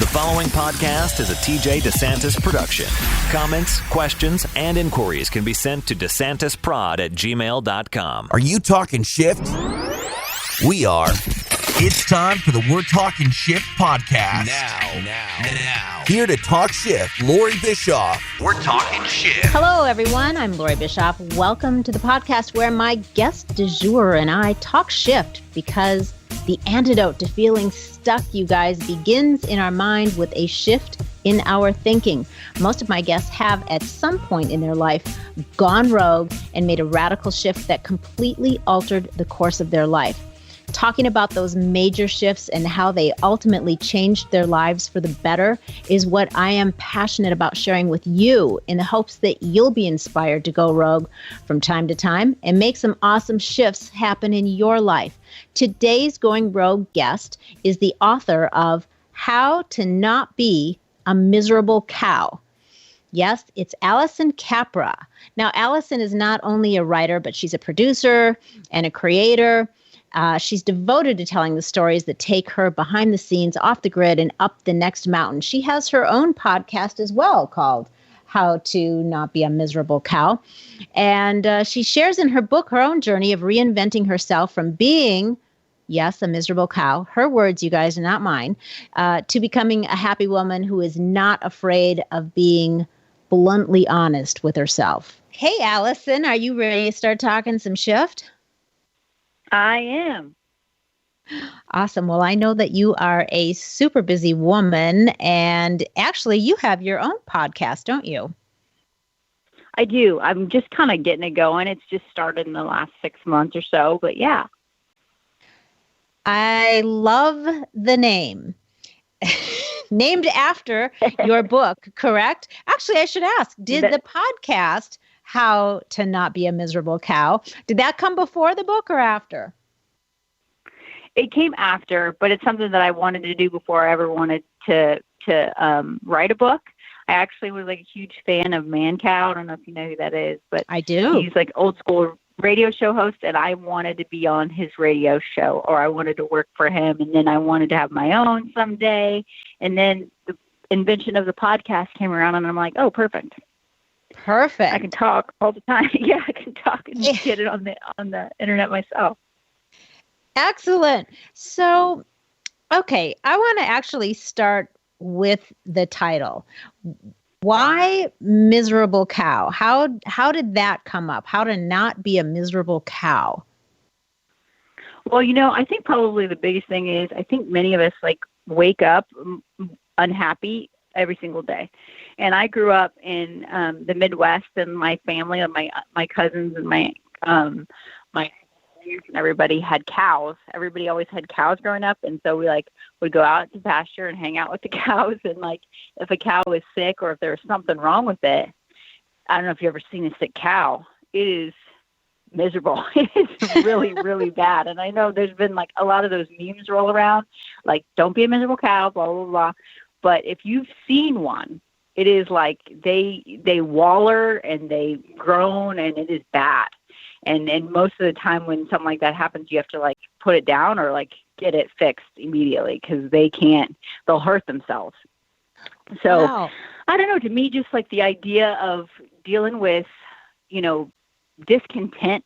The following podcast is a TJ DeSantis production. Comments, questions, and inquiries can be sent to DeSantisProd@gmail.com. Are you talking shift? We are. It's time for the We're Talking Shift podcast. Now. Here to talk shift, Loree Bischoff. We're Talking Shift. Hello, everyone. I'm Loree Bischoff. Welcome to the podcast where my guest du jour and I talk shift because the antidote to feeling stuck, you guys, begins in our mind with a shift in our thinking. Most of my guests have, at some point in their life, gone rogue and made a radical shift that completely altered the course of their life. Talking about those major shifts and how they ultimately changed their lives for the better is what I am passionate about sharing with you, in the hopes that you'll be inspired to go rogue from time to time and make some awesome shifts happen in your life. Today's Going Rogue guest is the author of How to Not Be a Miserable Cow. Yes, it's Alison Capra. Now, Alison is not only a writer, but she's a producer and a creator. She's devoted to telling the stories that take her behind the scenes, off the grid, and up the next mountain. She has her own podcast as well called How to Not Be a Miserable Cow. And she shares in her book her own journey of reinventing herself from being, yes, a miserable cow, her words, you guys, not mine, to becoming a happy woman who is not afraid of being bluntly honest with herself. Hey, Alison, are you ready to start talking some shift? I am. Awesome. Well, I know that you are a super busy woman, and actually you have your own podcast, don't you? I do. I'm just kind of getting it going. It's just started in the last 6 months or so, but yeah. I love the name. Named after your book, correct? Actually, I should ask, did the podcast How to Not Be a Miserable Cow, did that come before the book or after? It came after, but it's something that I wanted to do before I ever wanted to write a book. I actually was like a huge fan of Man Cow. I don't know if you know who that is, but I do. He's like old school radio show host, and I wanted to be on his radio show, or I wanted to work for him, and then I wanted to have my own someday. And then the invention of the podcast came around, and I'm like, oh, perfect. Perfect. I can talk all the time. Yeah, I can talk and get it on the internet myself. Excellent. So, okay, I want to actually start with the title. Why miserable cow? How did that come up? How to not be a miserable cow? Well, I think probably the biggest thing is I think many of us wake up unhappy every single day. And I grew up in the Midwest, and my family and my cousins and my and everybody had cows. Everybody always had cows growing up, and so we would go out to pasture and hang out with the cows. And if a cow was sick or if there was something wrong with it, I don't know if you've ever seen a sick cow. It is miserable. It's really, really bad. And I know there's been a lot of those memes roll around, don't be a miserable cow, blah blah blah. But if you've seen one, it is they waller and they groan, and it is bad. And most of the time when something like that happens, you have to put it down or get it fixed immediately, because they'll hurt themselves. So wow. I don't know, to me, just the idea of dealing with, a discontent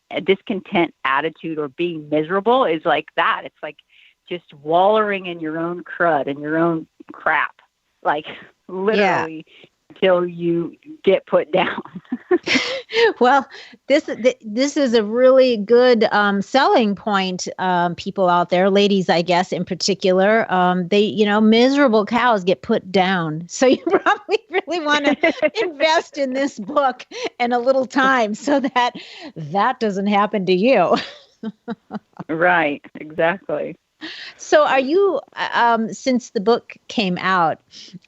attitude or being miserable is that. It's just wallowing in your own crud and your own crap, literally. Yeah. Until you get put down. Well, this is a really good selling point. People out there, ladies, I guess in particular, miserable cows get put down. So you probably really want to invest in this book and a little time so that doesn't happen to you. Right. Exactly. So are you, since the book came out,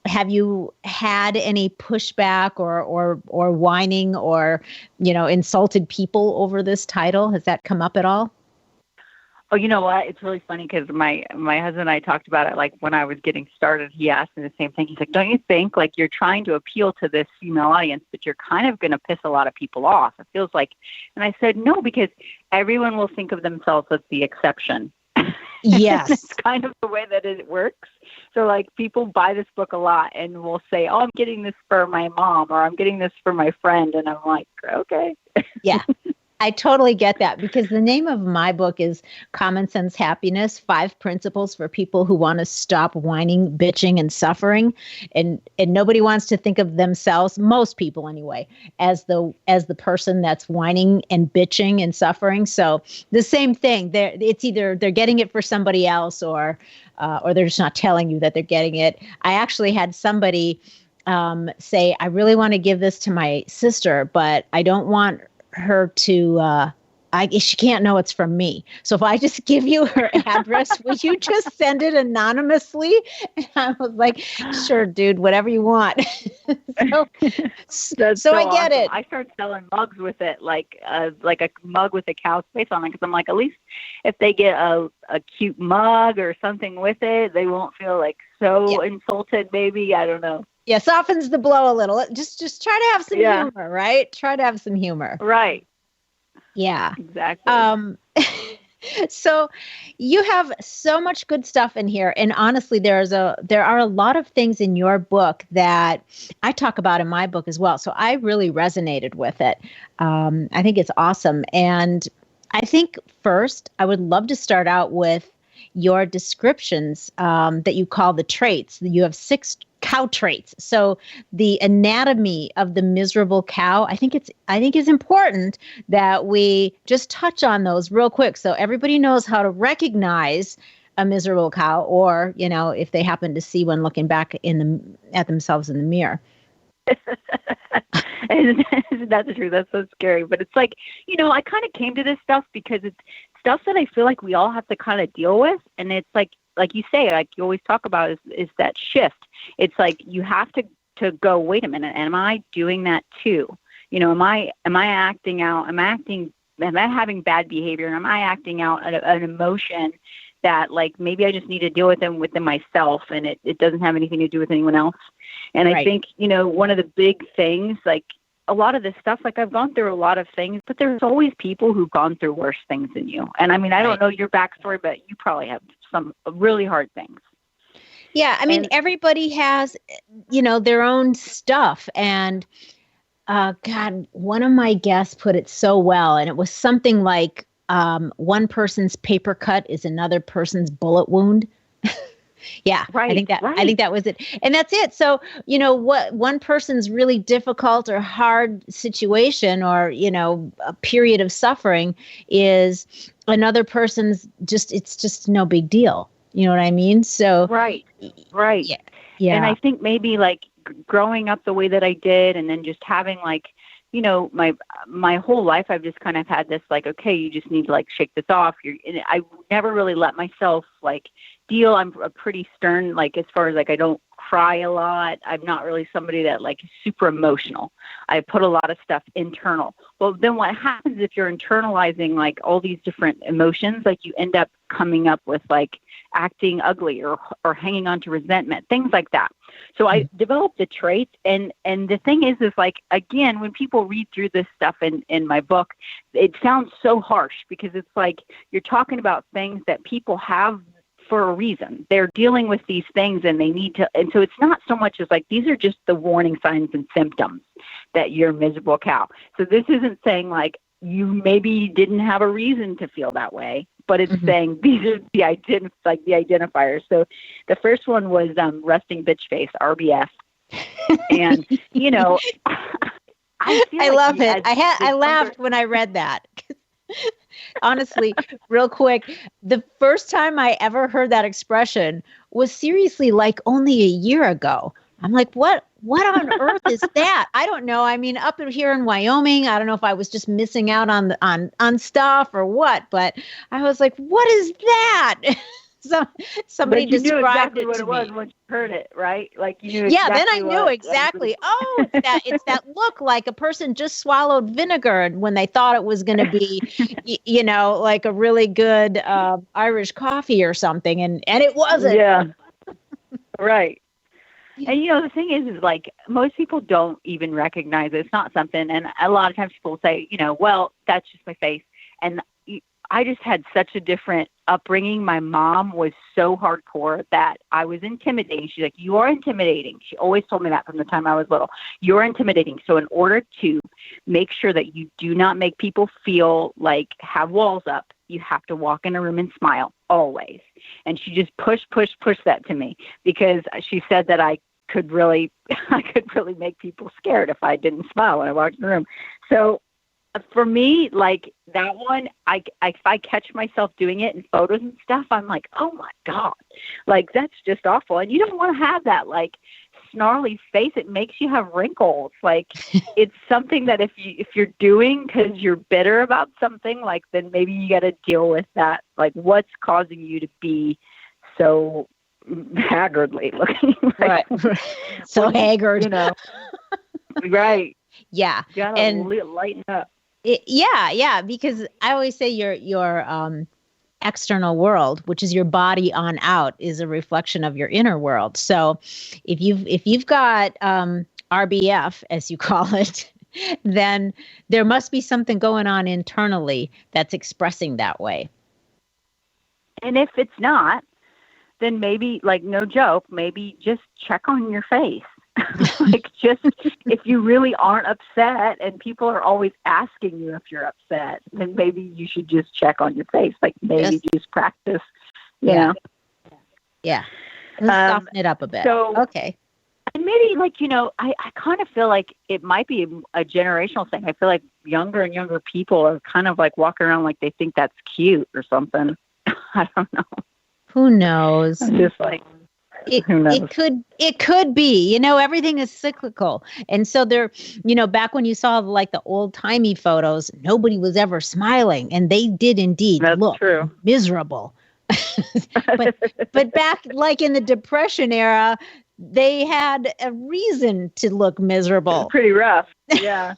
have you had any pushback or whining or, insulted people over this title? Has that come up at all? Oh, you know what? It's really funny because my husband and I talked about it. When I was getting started, he asked me the same thing. He's like, don't you think you're trying to appeal to this female audience, but you're kind of going to piss a lot of people off? It feels like, and I said, no, because everyone will think of themselves as the exception. Yes. It's kind of the way that it works. So like people buy this book a lot and will say, oh, I'm getting this for my mom or I'm getting this for my friend. And I'm like, okay. Yeah. I totally get that because the name of my book is Common Sense Happiness, 5 Principles for People Who Want to Stop Whining, Bitching, and Suffering. And nobody wants to think of themselves, most people anyway, as the person that's whining and bitching and suffering. So the same thing. It's either they're getting it for somebody else or they're just not telling you that they're getting it. I actually had somebody say, I really want to give this to my sister, but I don't want her to she can't know it's from me. So if I just give you her address, will you just send it anonymously? And I was like, sure, dude, whatever you want. so I get it. I started selling mugs with it, like a mug with a cow's face on it, because I'm like, at least if they get a cute mug or something with it, they won't feel like so insulted. Maybe, I don't know. Yeah, softens the blow a little. Just try to have some humor, right? Try to have some humor. Right. Yeah. Exactly. So you have so much good stuff in here. And honestly, there are a lot of things in your book that I talk about in my book as well. So I really resonated with it. I think it's awesome. And I think first, I would love to start out with your descriptions that you call the traits. You have 6 cow traits. So the anatomy of the miserable cow, I think it's important that we just touch on those real quick so everybody knows how to recognize a miserable cow, or, you know, if they happen to see one looking back at themselves in the mirror. Isn't that the truth? That's so scary. But it's like, you know, I kind of came to this stuff because it's stuff that I feel like we all have to kind of deal with. And it's like you say, like you always talk about is that shift. It's like you have to go, wait a minute, am I doing that too? You know, am I acting out? Am I having bad behavior? Am I acting out an emotion that like maybe I just need to deal with them within myself and it doesn't have anything to do with anyone else? And I think, you know, one of the big things, like a lot of this stuff, like I've gone through a lot of things, but there's always people who've gone through worse things than you. And I mean, I don't know your backstory, but you probably have some really hard things. Yeah. I mean, everybody has, you know, their own stuff. And God, one of my guests put it so well. And it was something like one person's paper cut is another person's bullet wound. Yeah, right. I think that was it. And that's it. So, you know, what one person's really difficult or hard situation or, you know, a period of suffering is another person's it's just no big deal. You know what I mean? So Right. Yeah. And I think maybe like growing up the way that I did and then just having like, you know, my whole life, I've just kind of had this like, okay, you just need to like shake this off. And I never really let myself like deal. I'm a pretty stern, like as far as like, I don't cry a lot. I'm not really somebody that like is super emotional. I put a lot of stuff internal. Well, then what happens if you're internalizing like all these different emotions, like you end up coming up with like acting ugly or hanging on to resentment, things like that. So I developed the traits, and the thing is like, again, when people read through this stuff in my book, it sounds so harsh because it's like you're talking about things that people have for a reason. They're dealing with these things and they need to, and so it's not so much as like, these are just the warning signs and symptoms that you're a miserable cow. So this isn't saying like, you maybe didn't have a reason to feel that way, but it's saying these are the identifiers. So the first one was resting bitch face, RBF. And, you know, I love it. I laughed when I read that. Honestly, real quick, the first time I ever heard that expression was seriously like only a year ago. I'm like, what on earth is that? I don't know. I mean, up here in Wyoming, I don't know if I was just missing out on stuff or what, but I was like, what is that? So somebody described it what to it was me. When you heard it, right? Like you knew. Yeah, then I knew exactly. Oh, it's that look like a person just swallowed vinegar when they thought it was going to be, you know, like a really good Irish coffee or something, and it wasn't. Yeah, right. And, you know, the thing is like most people don't even recognize it. It's not something. And a lot of times people say, you know, well, that's just my face. And I just had such a different upbringing. My mom was so hardcore that I was intimidating. She's like, you are intimidating. She always told me that from the time I was little. You're intimidating. So in order to make sure that you do not make people feel like have walls up, you have to walk in a room and smile always. And she just pushed that to me because she said that I could really make people scared if I didn't smile when I walked in the room. So for me, like that one, if I catch myself doing it in photos and stuff, I'm like, oh my God, like that's just awful. And you don't want to have that like snarly face. It makes you have wrinkles. Like it's something that if you're doing because you're bitter about something, like then maybe you got to deal with that. Like what's causing you to be so haggardly looking? Right. So haggard, you know. Right. Yeah. You gotta lighten up. Yeah, because I always say your external world, which is your body on out, is a reflection of your inner world. So if you've got RBF, as you call it, then there must be something going on internally that's expressing that way. And if it's not, then maybe, like, no joke, maybe just check on your face. Like, just if you really aren't upset and people are always asking you if you're upset, then maybe you should just check on your face. Like, maybe just practice, you know? Yeah. Let's soften it up a bit. So, okay. And maybe, like, you know, I kind of feel like it might be a generational thing. I feel like younger and younger people are kind of like walking around like they think that's cute or something. I don't know. Who knows? I'm just like, It could be, you know, everything is cyclical. And so there, you know, back when you saw like the old timey photos, nobody was ever smiling, and they did indeed look miserable. but back like in the Depression era, they had a reason to look miserable. Pretty rough. Yeah.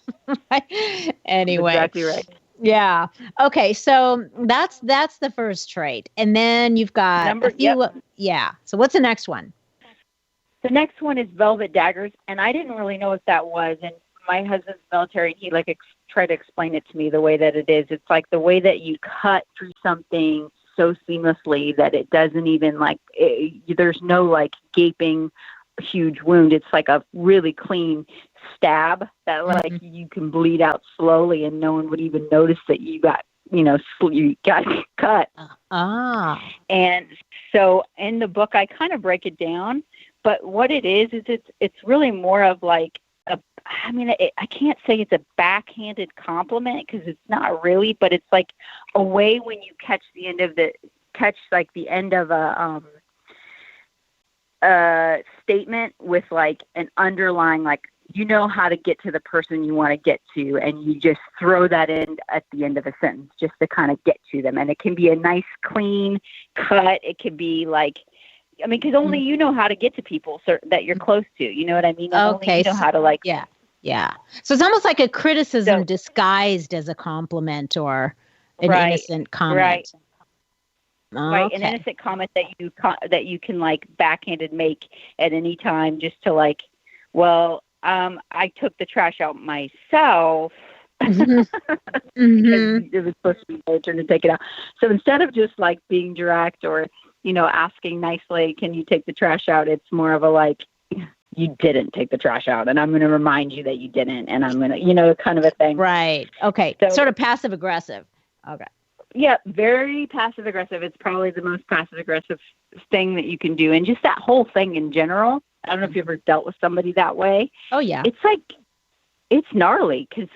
Anyway. Exactly right. Yeah. Okay. So that's the first trait. And then you've got a few. Yeah. So what's the next one? The next one is velvet daggers. And I didn't really know what that was. And my husband's military, and he like tried to explain it to me the way that it is. It's like the way that you cut through something so seamlessly that it doesn't even like, there's no like gaping huge wound. It's like a really clean stab that like you can bleed out slowly and no one would even notice that you got, you know, you got cut. And so in the book, I kind of break it down, but what it is it's really more of like I can't say it's a backhanded compliment because it's not really, but it's like a way when you catch the end of a statement with like an underlying, like, you know how to get to the person you want to get to, and you just throw that in at the end of a sentence just to kind of get to them. And it can be a nice, clean cut. It could be like, I mean, because only you know how to get to people that you're close to. You know what I mean? Okay. Only you know how to like. Yeah. So it's almost like a criticism disguised as a compliment or an innocent comment. Right. Right, an innocent comment that you can like backhanded make at any time, just to like, well, I took the trash out myself because it was supposed to be my turn to take it out. So instead of just like being direct or, you know, asking nicely, can you take the trash out? It's more of a like, you didn't take the trash out, and I'm going to remind you that you didn't, and I'm going to, you know, kind of a thing. Right. Okay. So, sort of passive aggressive. Okay. Yeah, very passive aggressive. It's probably the most passive aggressive thing that you can do. And just that whole thing in general. I don't know if you ever dealt with somebody that way. Oh, yeah. It's like, it's gnarly because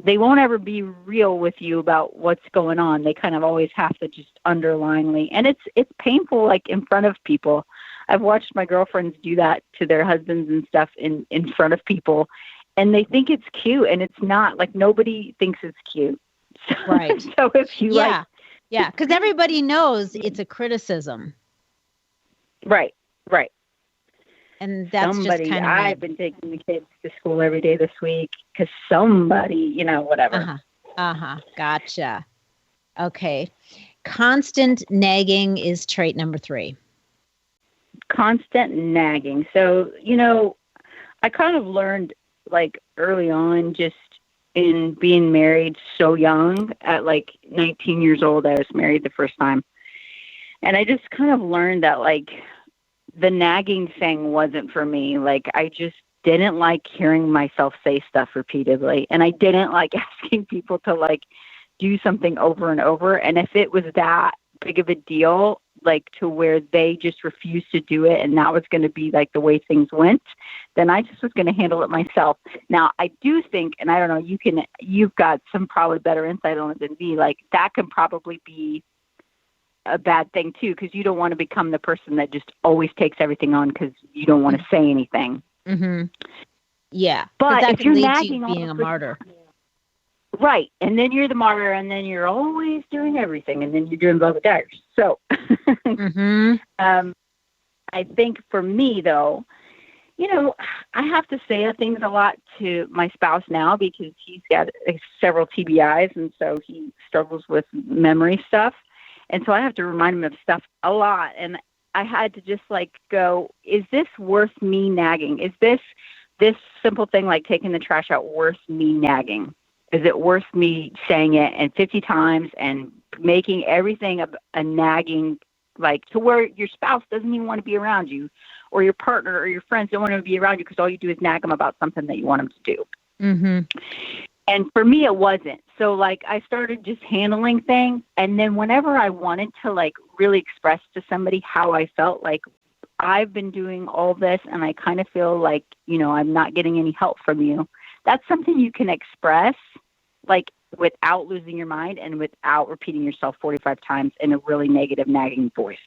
they won't ever be real with you about what's going on. They kind of always have to just underlinely. And it's painful, like in front of people. I've watched my girlfriends do that to their husbands and stuff in front of people. And they think it's cute, and it's not. Like, nobody thinks it's cute. Right. So if you yeah, because everybody knows it's a criticism. Right. And that's somebody, just kind of I've been taking the kids to school every day this week because somebody, you know, whatever. Gotcha. Okay. Constant nagging is trait number 3. Constant nagging. So, you know, I kind of learned like early on, just in being married so young. At like 19 years old, I was married the first time. And I just kind of learned that like the nagging thing wasn't for me. Like I just didn't like hearing myself say stuff repeatedly. And I didn't like asking people to like do something over and over. And if it was that big of a deal, like to where they just refused to do it and that was going to be like the way things went, then I just was going to handle it myself. Now I do think, and I don't know, you've got some probably better insight on it than me, like that can probably be a bad thing too, because you don't want to become the person that just always takes everything on because you don't want to say anything. Mm-hmm. Yeah. But that if you're lead to nagging you being a martyr. Right. And then you're the martyr, and then you're always doing everything, and then you're doing both with Daggers. So Mm-hmm. I think for me, though, you know, I have to say things a lot to my spouse now because he's got several TBIs, and so he struggles with memory stuff. And so I have to remind him of stuff a lot. And I had to just like go, is this worth me nagging? Is this simple thing like taking the trash out worth me nagging? Is it worth me saying it and 50 times and making everything a nagging, like to where your spouse doesn't even want to be around you, or your partner or your friends don't want to be around you because all you do is nag them about something that you want them to do. Mm-hmm. And for me, it wasn't. So like I started just handling things. And then whenever I wanted to like really express to somebody how I felt, like I've been doing all this and I kind of feel like, you know, I'm not getting any help from you. That's something you can express like without losing your mind and without repeating yourself 45 times in a really negative nagging voice.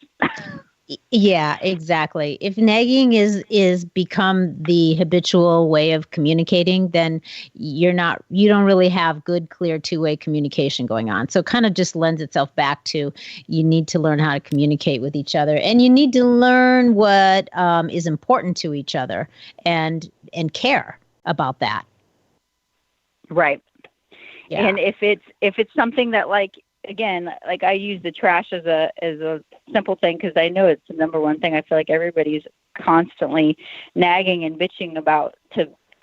Yeah, exactly. If nagging is become the habitual way of communicating, then you don't really have good, clear two-way communication going on. So it kind of just lends itself back to you need to learn how to communicate with each other, and you need to learn what is important to each other and care about that. Right. Yeah. And if it's something that like, again, like I use the trash as a simple thing because I know it's the number one thing. I feel like everybody's constantly nagging and bitching about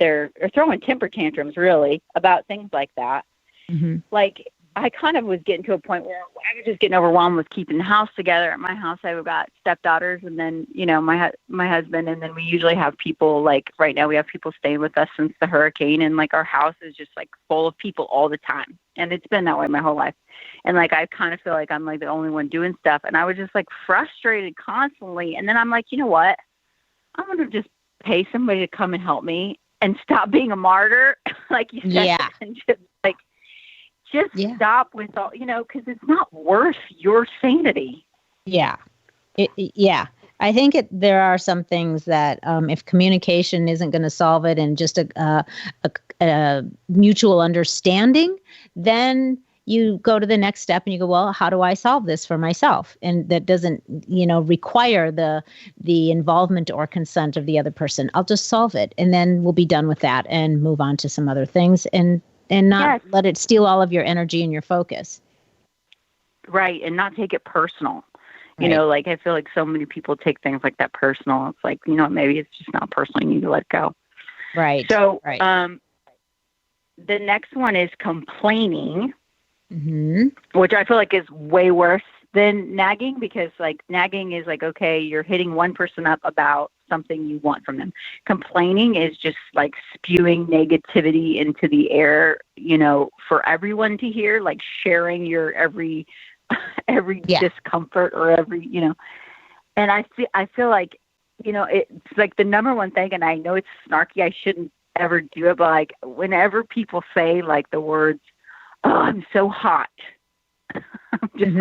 or throwing temper tantrums really about things like that. Mm-hmm. Like I kind of was getting to a point where I was just getting overwhelmed with keeping the house together. At my house, I've got stepdaughters and then, you know, my husband. And then we usually have people like right now we have people staying with us since the hurricane. And like our house is just like full of people all the time. And it's been that way my whole life. And like, I kind of feel like I'm like the only one doing stuff. And I was just like frustrated constantly. And then I'm like, you know what? I'm going to just pay somebody to come and help me and stop being a martyr. Like you said, yeah. And just stop with all, you know, because it's not worth your sanity. Yeah. Yeah. I think there are some things that if communication isn't going to solve it and just a mutual understanding, then you go to the next step and you go, well, how do I solve this for myself? And that doesn't, you know, require the involvement or consent of the other person. I'll just solve it. And then we'll be done with that and move on to some other things and not let it steal all of your energy and your focus. Right. And not take it personal. You know, like I feel like so many people take things like that personal. It's like, you know, maybe it's just not personal. You need to let it go. Right. So the next one is complaining, which I feel like is way worse than nagging because like nagging is like, okay, you're hitting one person up about something you want from them. Complaining is just like spewing negativity into the air, you know, for everyone to hear, like sharing your every discomfort or every, you know, and I feel like, you know, it's like the number one thing, and I know it's snarky, I shouldn't ever do it, but like whenever people say like the words, oh, I'm so hot, I'm just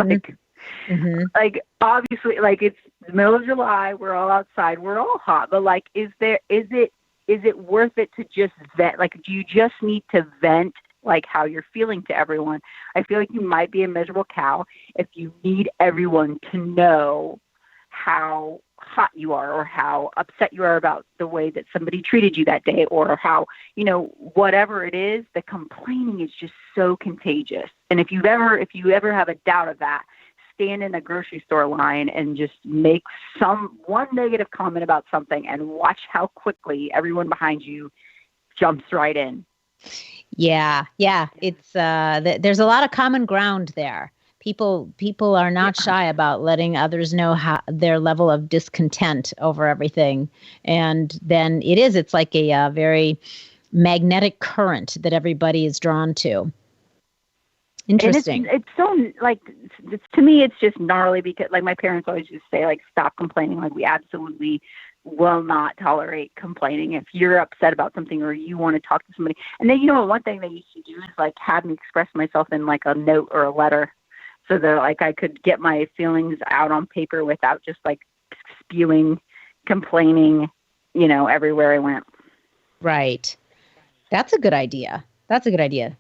like obviously like it's the middle of July, we're all outside, we're all hot, but like is it worth it to just vent? Like do you just need to vent like how you're feeling to everyone? I feel like you might be a miserable cow if you need everyone to know how hot you are or how upset you are about the way that somebody treated you that day or how, you know, whatever it is, the complaining is just so contagious. And if you ever have a doubt of that, stand in a grocery store line and just make one negative comment about something and watch how quickly everyone behind you jumps right in. Yeah. It's there's a lot of common ground there. People are not shy about letting others know how their level of discontent over everything, and then it's like a very magnetic current that everybody is drawn to. Interesting. And it's so like to me, it's just gnarly because like my parents always just say like stop complaining. Like we absolutely will not tolerate complaining if you're upset about something or you want to talk to somebody. And then one thing they used to do is like have me express myself in like a note or a letter, so that like I could get my feelings out on paper without just like spewing, complaining, everywhere I went. Right. That's a good idea.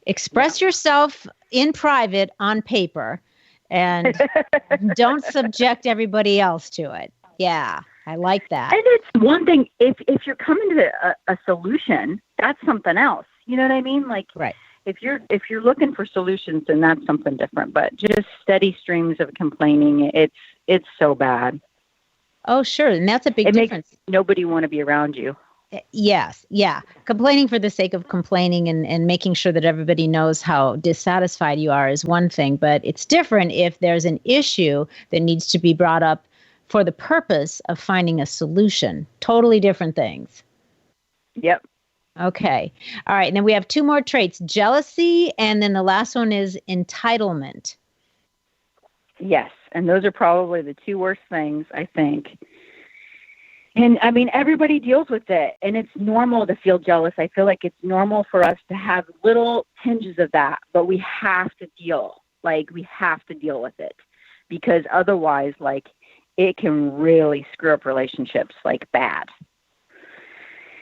Express yourself in private on paper and don't subject everybody else to it. Yeah, I like that. And it's one thing, if you're coming to a solution, that's something else. You know what I mean? Like, right. If you're looking for solutions, then that's something different. But just steady streams of complaining, it's so bad. Oh, sure. And that's a big difference. Makes nobody want to be around you. Yes. Yeah. Complaining for the sake of complaining and making sure that everybody knows how dissatisfied you are is one thing, but it's different if there's an issue that needs to be brought up for the purpose of finding a solution. Totally different things. Yep. Okay. All right. And then we have two more traits, jealousy, and then the last one is entitlement. Yes. And those are probably the two worst things, I think. And I mean, everybody deals with it, and it's normal to feel jealous. I feel like it's normal for us to have little tinges of that, but we have to deal with it, because otherwise, like, it can really screw up relationships like bad.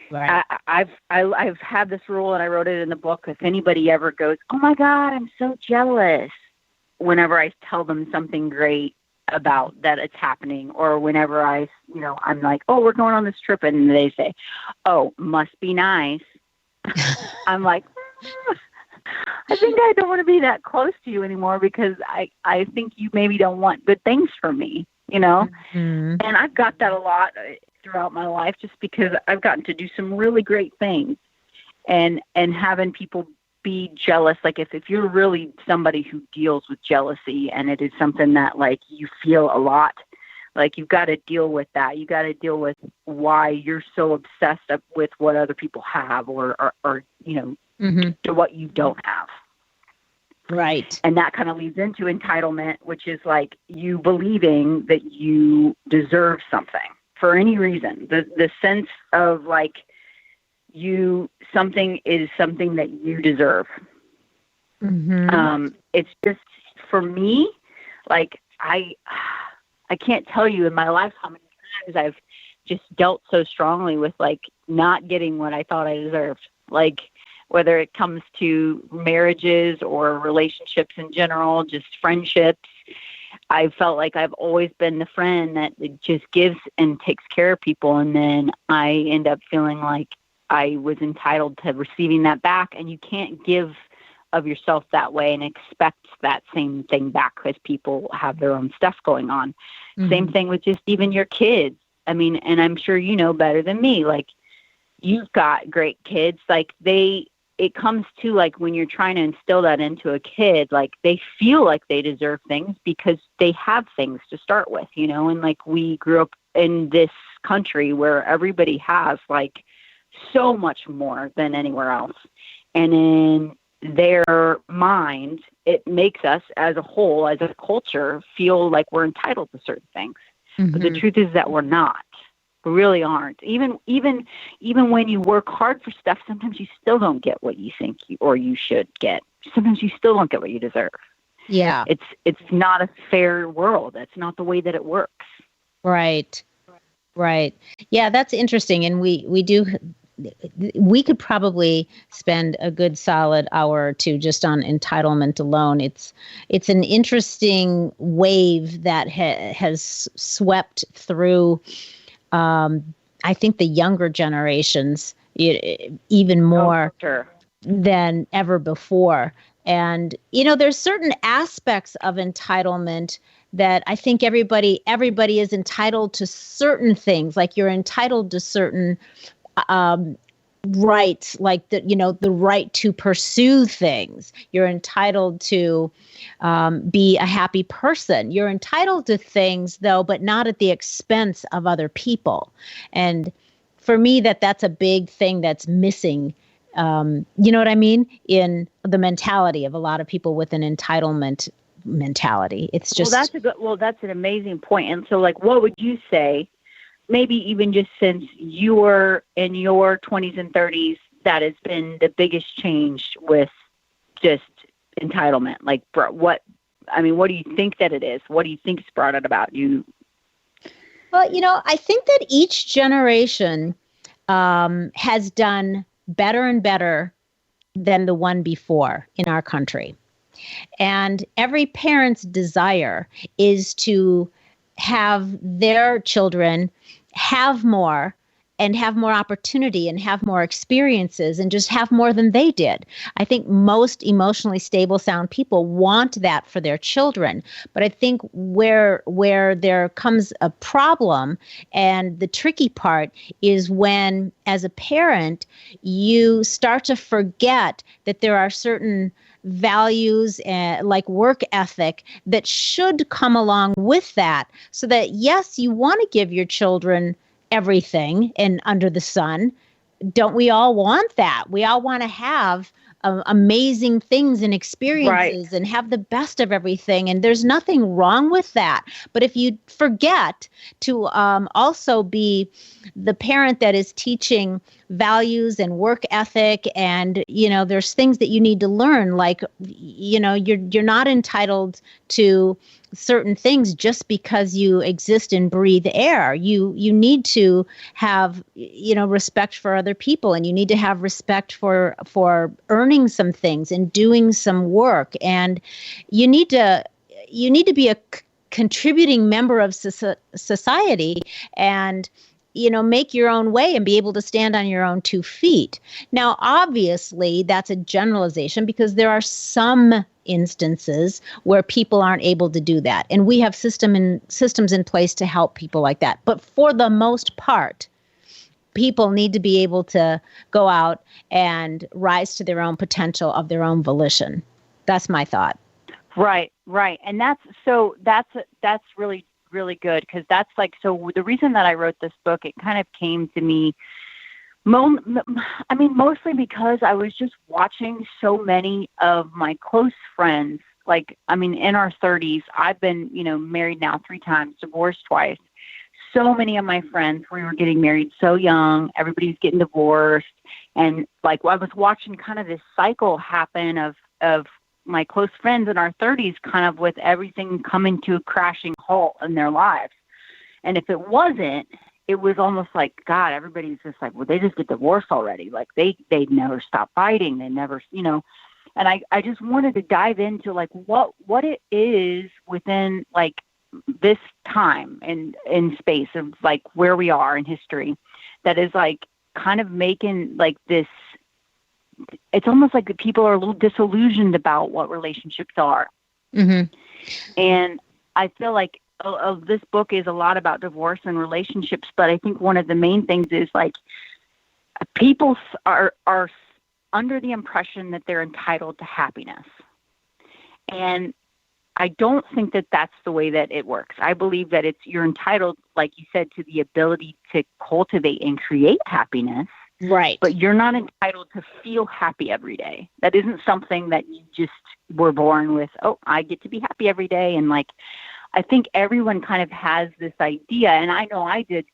Right. I've had this rule, and I wrote it in the book. If anybody ever goes, "Oh my God, I'm so jealous," whenever I tell them something great about that it's happening, or whenever I'm like, "Oh, we're going on this trip," and they say, "Oh, must be nice." I'm like, I think I don't want to be that close to you anymore, because I think you maybe don't want good things for me, Mm-hmm. And I've got that a lot throughout my life, just because I've gotten to do some really great things, and having people be jealous. Like if you're really somebody who deals with jealousy, and it is something that like you feel a lot, like you've got to deal with that. You got to deal with why you're so obsessed with what other people have, or Mm-hmm. to what you don't have. Right. And that kind of leads into entitlement, which is like you believing that you deserve something for any reason. The sense of like something is something that you deserve. Mm-hmm. It's just, for me, like I can't tell you in my life how many times I've just dealt so strongly with like not getting what I thought I deserved. Like, whether it comes to marriages or relationships in general, just friendships, I felt like I've always been the friend that just gives and takes care of people. And then I end up feeling like I was entitled to receiving that back. And you can't give of yourself that way and expect that same thing back, because people have their own stuff going on. Mm-hmm. Same thing with just even your kids. I mean, and I'm sure you know better than me, like you've got great kids, like it comes to like when you're trying to instill that into a kid, like they feel like they deserve things because they have things to start with, and like we grew up in this country where everybody has like so much more than anywhere else. And in their mind, it makes us as a whole, as a culture, feel like we're entitled to certain things. Mm-hmm. But the truth is that we're not. We really aren't. Even when you work hard for stuff, sometimes you still don't get what you think you should get. Sometimes you still don't get what you deserve. Yeah. It's not a fair world. That's not the way that it works. Right. Yeah, that's interesting. And we could probably spend a good solid hour or two just on entitlement alone. It's an interesting wave that has swept through I think the younger generations even more than ever before. And, there's certain aspects of entitlement that I think everybody is entitled to certain things. Like you're entitled to certain rights, like the right to pursue things. You're entitled to be a happy person. You're entitled to things, though, but not at the expense of other people. And for me, that's a big thing that's missing. You know what I mean? In the mentality of a lot of people with an entitlement mentality. It's just that's an amazing point. And so, like, what would you say? Maybe even just since you were in your 20s and 30s, that has been the biggest change with just entitlement. Like, what do you think that it is? What do you think's brought it about you? Well, I think that each generation has done better and better than the one before in our country. And every parent's desire is to have their children have more and have more opportunity and have more experiences and just have more than they did. I think most emotionally stable, sound people want that for their children. But I think where there comes a problem, and the tricky part is when, as a parent, you start to forget that there are certain values like work ethic that should come along with that, so that, yes, you want to give your children everything and under the sun. Don't we all want that? We all want to have amazing things and experiences, right, and have the best of everything. And there's nothing wrong with that. But if you forget to also be the parent that is teaching values and work ethic, and there's things that you need to learn, like you're not entitled to certain things just because you exist and breathe air. You need to have respect for other people, and you need to have respect for earning some things and doing some work, and you need to be a contributing member of society, and make your own way and be able to stand on your own 2 feet. Now, obviously, that's a generalization, because there are some instances where people aren't able to do that. And we have systems in place to help people like that. But for the most part, people need to be able to go out and rise to their own potential of their own volition. That's my thought. Right. And that's really, really good, because that's like, so the reason that I wrote this book, it kind of came to me, mostly because I was just watching so many of my close friends, in our 30s. I've been, married now 3 times, divorced twice. So many of my friends, we were getting married so young, everybody's getting divorced. And I was watching kind of this cycle happen of my close friends in our 30s, kind of with everything coming to a crashing halt in their lives. And if it wasn't, it was almost like, God, everybody's just like, well, they just get divorced already. Like they never stop fighting. They never, and I just wanted to dive into what it is within this time and in space of where we are in history that is kind of making this. It's almost like the people are a little disillusioned about what relationships are. Mm-hmm. And I feel like this book is a lot about divorce and relationships, but I think one of the main things is people are under the impression that they're entitled to happiness. And I don't think that that's the way that it works. I believe that you're entitled, like you said, to the ability to cultivate and create happiness. Right. But you're not entitled to feel happy every day. That isn't something that you just were born with. Oh, I get to be happy every day. And I think everyone kind of has this idea, and I know I did,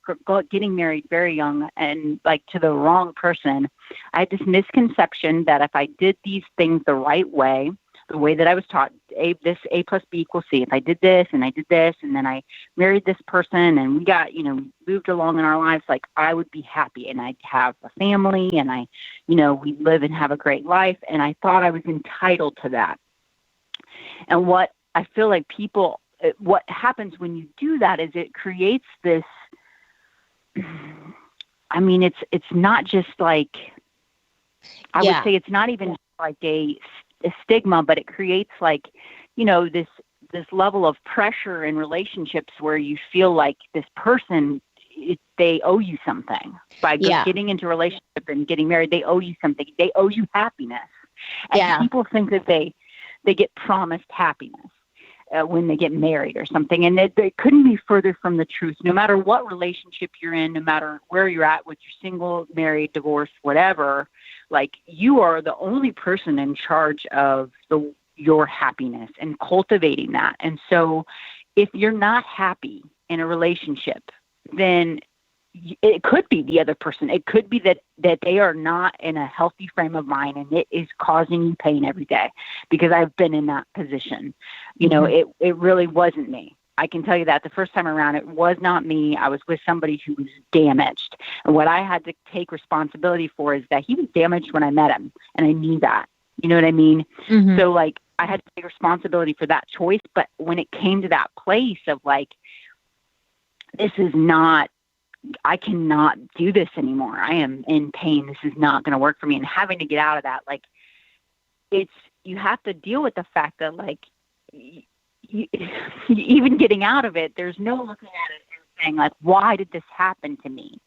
getting married very young and to the wrong person. I had this misconception that if I did these things the right way, the way that I was taught, A plus B equals C. If I did this and I did this, and then I married this person and we got, moved along in our lives, I would be happy and I'd have a family and we'd live and have a great life. And I thought I was entitled to that. And what I feel like what happens when you do that is it creates this, it's not just I would say it's not even a stigma, but it creates this level of pressure in relationships where you feel like this person they owe you something by getting into a relationship and getting married. They owe you something. They owe you happiness. And people think that they get promised happiness when they get married or something. And they couldn't be further from the truth. No matter what relationship you're in, no matter where you're at, whether you're single, married, divorced, whatever, like, you are the only person in charge of your happiness and cultivating that. And so if you're not happy in a relationship, then it could be the other person. It could be that they are not in a healthy frame of mind, and it is causing you pain every day, because I've been in that position. You know, it really wasn't me. I can tell you that the first time around, it was not me. I was with somebody who was damaged. And what I had to take responsibility for is that he was damaged when I met him, and I knew that. You know what I mean? Mm-hmm. So, like, I had to take responsibility for that choice. But when it came to that place of, like, I cannot do this anymore. I am in pain. This is not going to work for me. And having to get out of that, like, you have to deal with the fact that, like, even getting out of it, there's no looking at it and saying, like, why did this happen to me?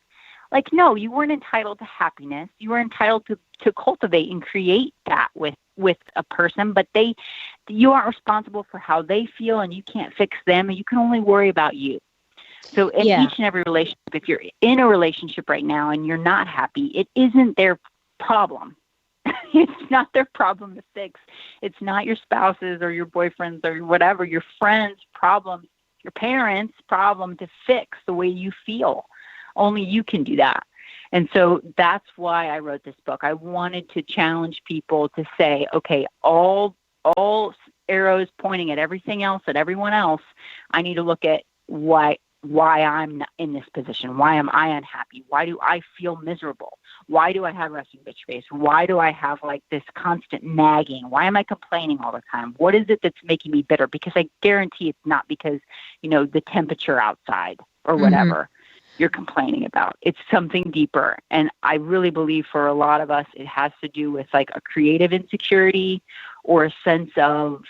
Like, no, you weren't entitled to happiness. You were entitled to cultivate and create that with a person, but you aren't responsible for how they feel, and you can't fix them, and you can only worry about you. So in each and every relationship, if you're in a relationship right now and you're not happy, it isn't their problem. It's not their problem to fix. It's not your spouse's or your boyfriend's or whatever, your friend's problem, your parents' problem to fix the way you feel. Only you can do that. And so that's why I wrote this book. I wanted to challenge people to say, okay, all arrows pointing at everything else, at everyone else, I need to look at why I'm not in this position. Why am I unhappy? Why do I feel miserable? Why do I have resting bitch face? Why do I have, like, this constant nagging? Why am I complaining all the time? What is it that's making me bitter? Because I guarantee it's not because, you know, the temperature outside or whatever you're complaining about. It's something deeper. And I really believe for a lot of us, it has to do with, like, a creative insecurity or a sense of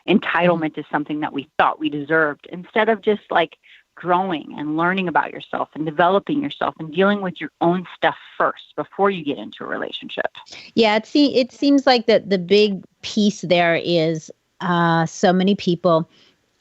entitlement to something that we thought we deserved, instead of just, like, growing and learning about yourself and developing yourself and dealing with your own stuff first before you get into a relationship. Yeah, it seems like that the big piece there is so many people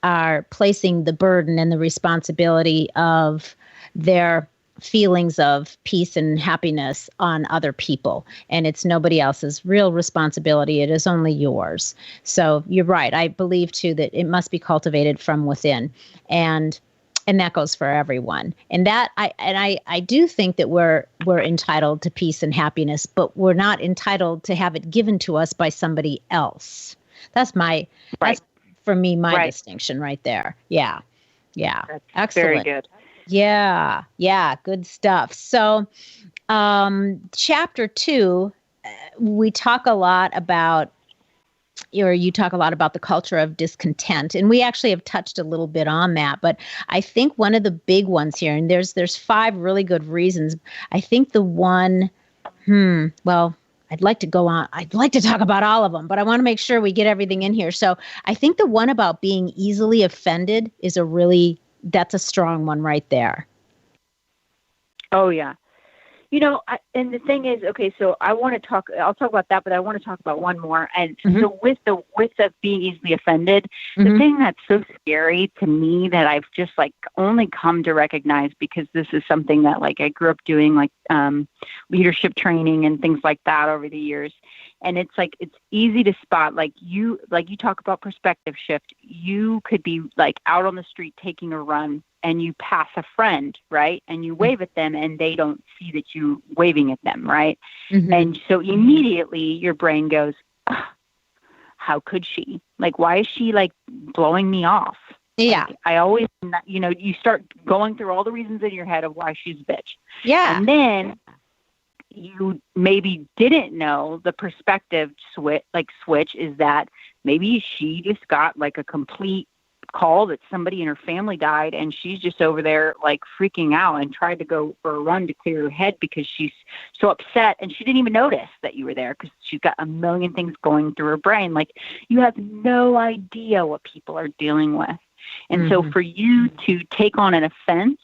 are placing the burden and the responsibility of their feelings of peace and happiness on other people. And it's nobody else's real responsibility. It is only yours. So you're right. I believe, too, that it must be cultivated from within. And that goes for everyone. And that I do think that we're entitled to peace and happiness, but we're not entitled to have it given to us by somebody else. That's for me, my distinction right there. Yeah. That's excellent. Very good. Yeah, good stuff. So, chapter 2, we talk a lot about, or you talk a lot about the culture of discontent, and we actually have touched a little bit on that. But I think one of the big ones here, and there's 5 really good reasons. I think the one, I'd like to go on. I'd like to talk about all of them, but I want to make sure we get everything in here. So I think the one about being easily offended is that's a strong one right there. Oh, yeah. You know, and the thing is, okay, so I'll talk about that, but I want to talk about one more. And so with the being easily offended, the thing that's so scary to me that I've just, like, only come to recognize, because this is something that, like, I grew up doing, like, leadership training and things like that over the years. And it's like, it's easy to spot, like you talk about perspective shift. You could be, like, out on the street taking a run, and you pass a friend, right? And you wave at them, and they don't see that you waving at them, right? And so immediately your brain goes, how could she? Like, why is she, like, blowing me off? Yeah. Like, I always, you know, you start going through all the reasons in your head of why she's a bitch. Yeah. And then you maybe didn't know the perspective switch is that maybe she just got, like, a complete call that somebody in her family died, and she's just over there, like, freaking out and tried to go for a run to clear her head because she's so upset, and she didn't even notice that you were there because she's got a million things going through her brain. Like, you have no idea what people are dealing with. And so for you to take on an offense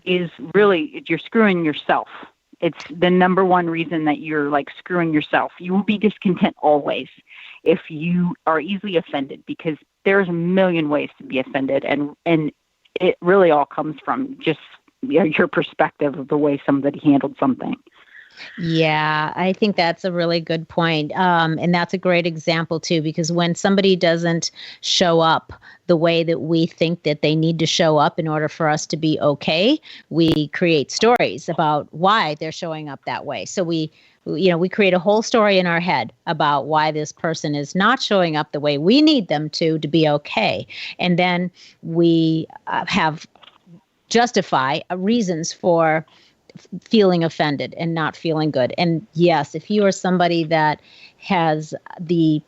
is really, you're screwing yourself. It's the number one reason that you're like screwing yourself. You will be discontent always if you are easily offended, because there's a million ways to be offended. And it really all comes from just your perspective of the way somebody handled something. Yeah, I think that's a really good point. And that's a great example, too, because when somebody doesn't show up the way that we think that they need to show up in order for us to be okay, we create stories about why they're showing up that way. So we create a whole story in our head about why this person is not showing up the way we need them to be okay. And then we justify reasons for feeling offended and not feeling good. And yes, if you are somebody that has the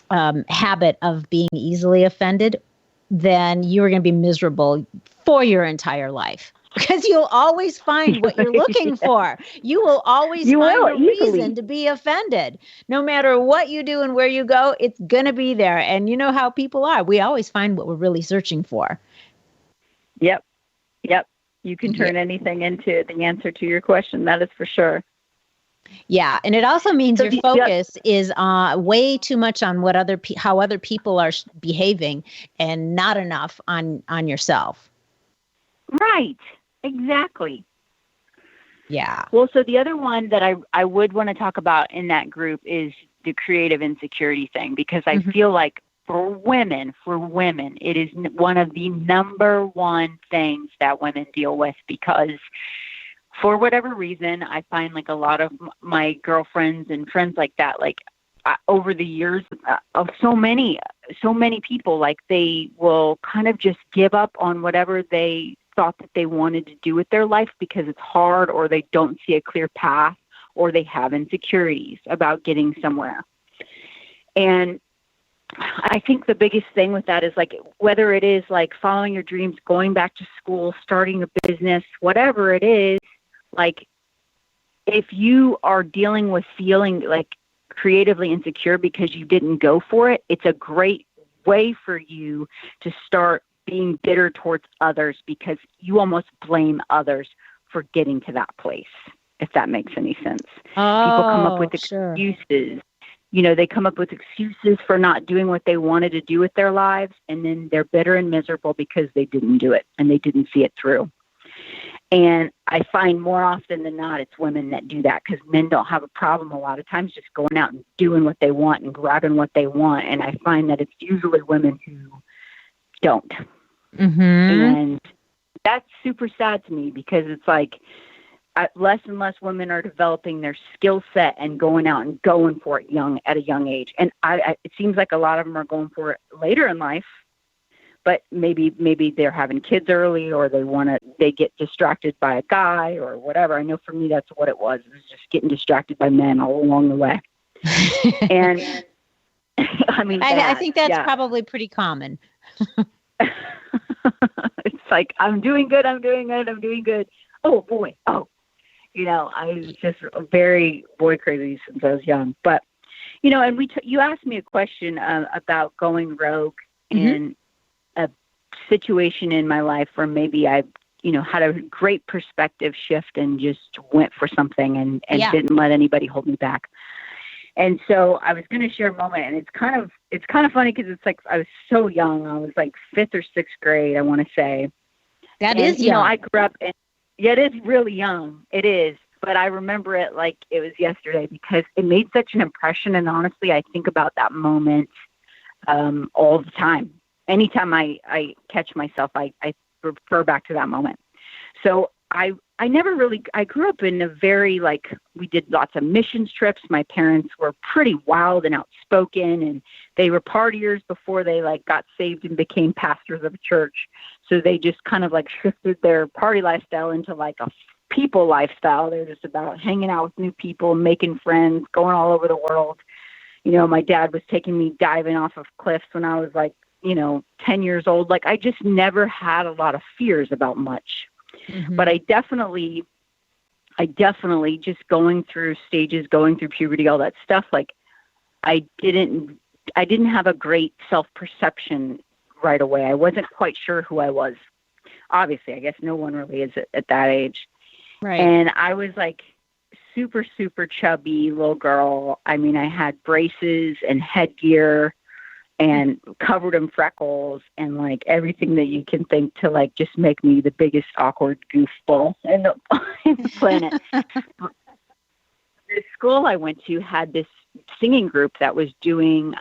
habit of being easily offended, then you're going to be miserable for your entire life, because you'll always find what you're looking for. You will always find a reason to be offended. No matter what you do and where you go, it's going to be there. And you know how people are. We always find what we're really searching for. Yep. You can turn anything into the answer to your question. That is for sure. Yeah. And it also means your focus is way too much on what how other people are behaving and not enough on yourself. Right. Exactly. Yeah. Well, so the other one that I would want to talk about in that group is the creative insecurity thing, because I feel like for women, it is one of the number one things that women deal with, because for whatever reason, I find like a lot of my girlfriends and friends like that, like over the years of so many people, like they will kind of just give up on whatever they thought that they wanted to do with their life because it's hard, or they don't see a clear path, or they have insecurities about getting somewhere. And I think the biggest thing with that is like, whether it is like following your dreams, going back to school, starting a business, whatever it is, like if you are dealing with feeling like creatively insecure because you didn't go for it, it's a great way for you to start being bitter towards others, because you almost blame others for getting to that place, if that makes any sense. People come up with excuses. Sure. They come up with excuses for not doing what they wanted to do with their lives, and then they're bitter and miserable because they didn't do it and they didn't see it through. And I find more often than not, it's women that do that, because men don't have a problem a lot of times just going out and doing what they want and grabbing what they want. And I find that it's usually women who don't. And that's super sad to me, because it's like, less and less women are developing their skill set and going out and going for it at a young age. And it seems like a lot of them are going for it later in life, but maybe they're having kids early, or they get distracted by a guy or whatever. I know for me, that's what it was. It was just getting distracted by men all along the way. And I mean, I think that's probably pretty common. It's like, I'm doing good. Oh boy. Oh. I was just very boy crazy since I was young. But, and you asked me a question about going rogue in a situation in my life where maybe I, had a great perspective shift and just went for something and didn't let anybody hold me back. And so I was going to share a moment, and it's kind of funny, because it's like I was so young. I was like 5th or 6th grade, I want to say. That is young. I grew up in. Yeah, it is really young. It is. But I remember it like it was yesterday, because it made such an impression. And honestly, I think about that moment all the time. Anytime I catch myself, I refer back to that moment. So I grew up in a very, we did lots of missions trips. My parents were pretty wild and outspoken, and they were partiers before they got saved and became pastors of a church. So they just kind of shifted their party lifestyle into a people lifestyle. They're just about hanging out with new people, making friends, going all over the world. My dad was taking me diving off of cliffs when I was 10 years old. I just never had a lot of fears about much. But I definitely just going through stages, going through puberty, all that stuff. I didn't have a great self-perception right away. I wasn't quite sure who I was. Obviously, I guess no one really is at that age. Right. And I was like super, super chubby little girl. I mean, I had braces and headgear and covered in freckles and like everything that you can think to like just make me the biggest awkward goofball in the planet. The school I went to had this singing group that was doing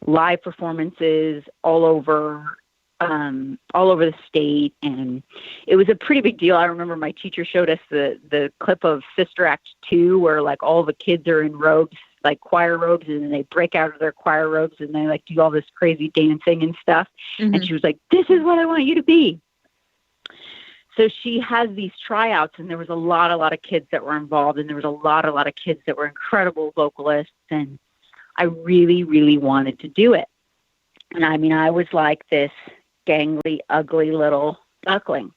live performances all over the state, and it was a pretty big deal. I remember my teacher showed us the clip of Sister Act 2 where like all the kids are in robes, like choir robes, and then they break out of their choir robes and they like do all this crazy dancing and stuff. Mm-hmm. And she was like, "This is what I want you to be." So she has these tryouts, and there was a lot of kids that were involved, and there was a lot of kids that were incredible vocalists, and I really, really wanted to do it. And I mean, I was like this gangly, ugly little duckling.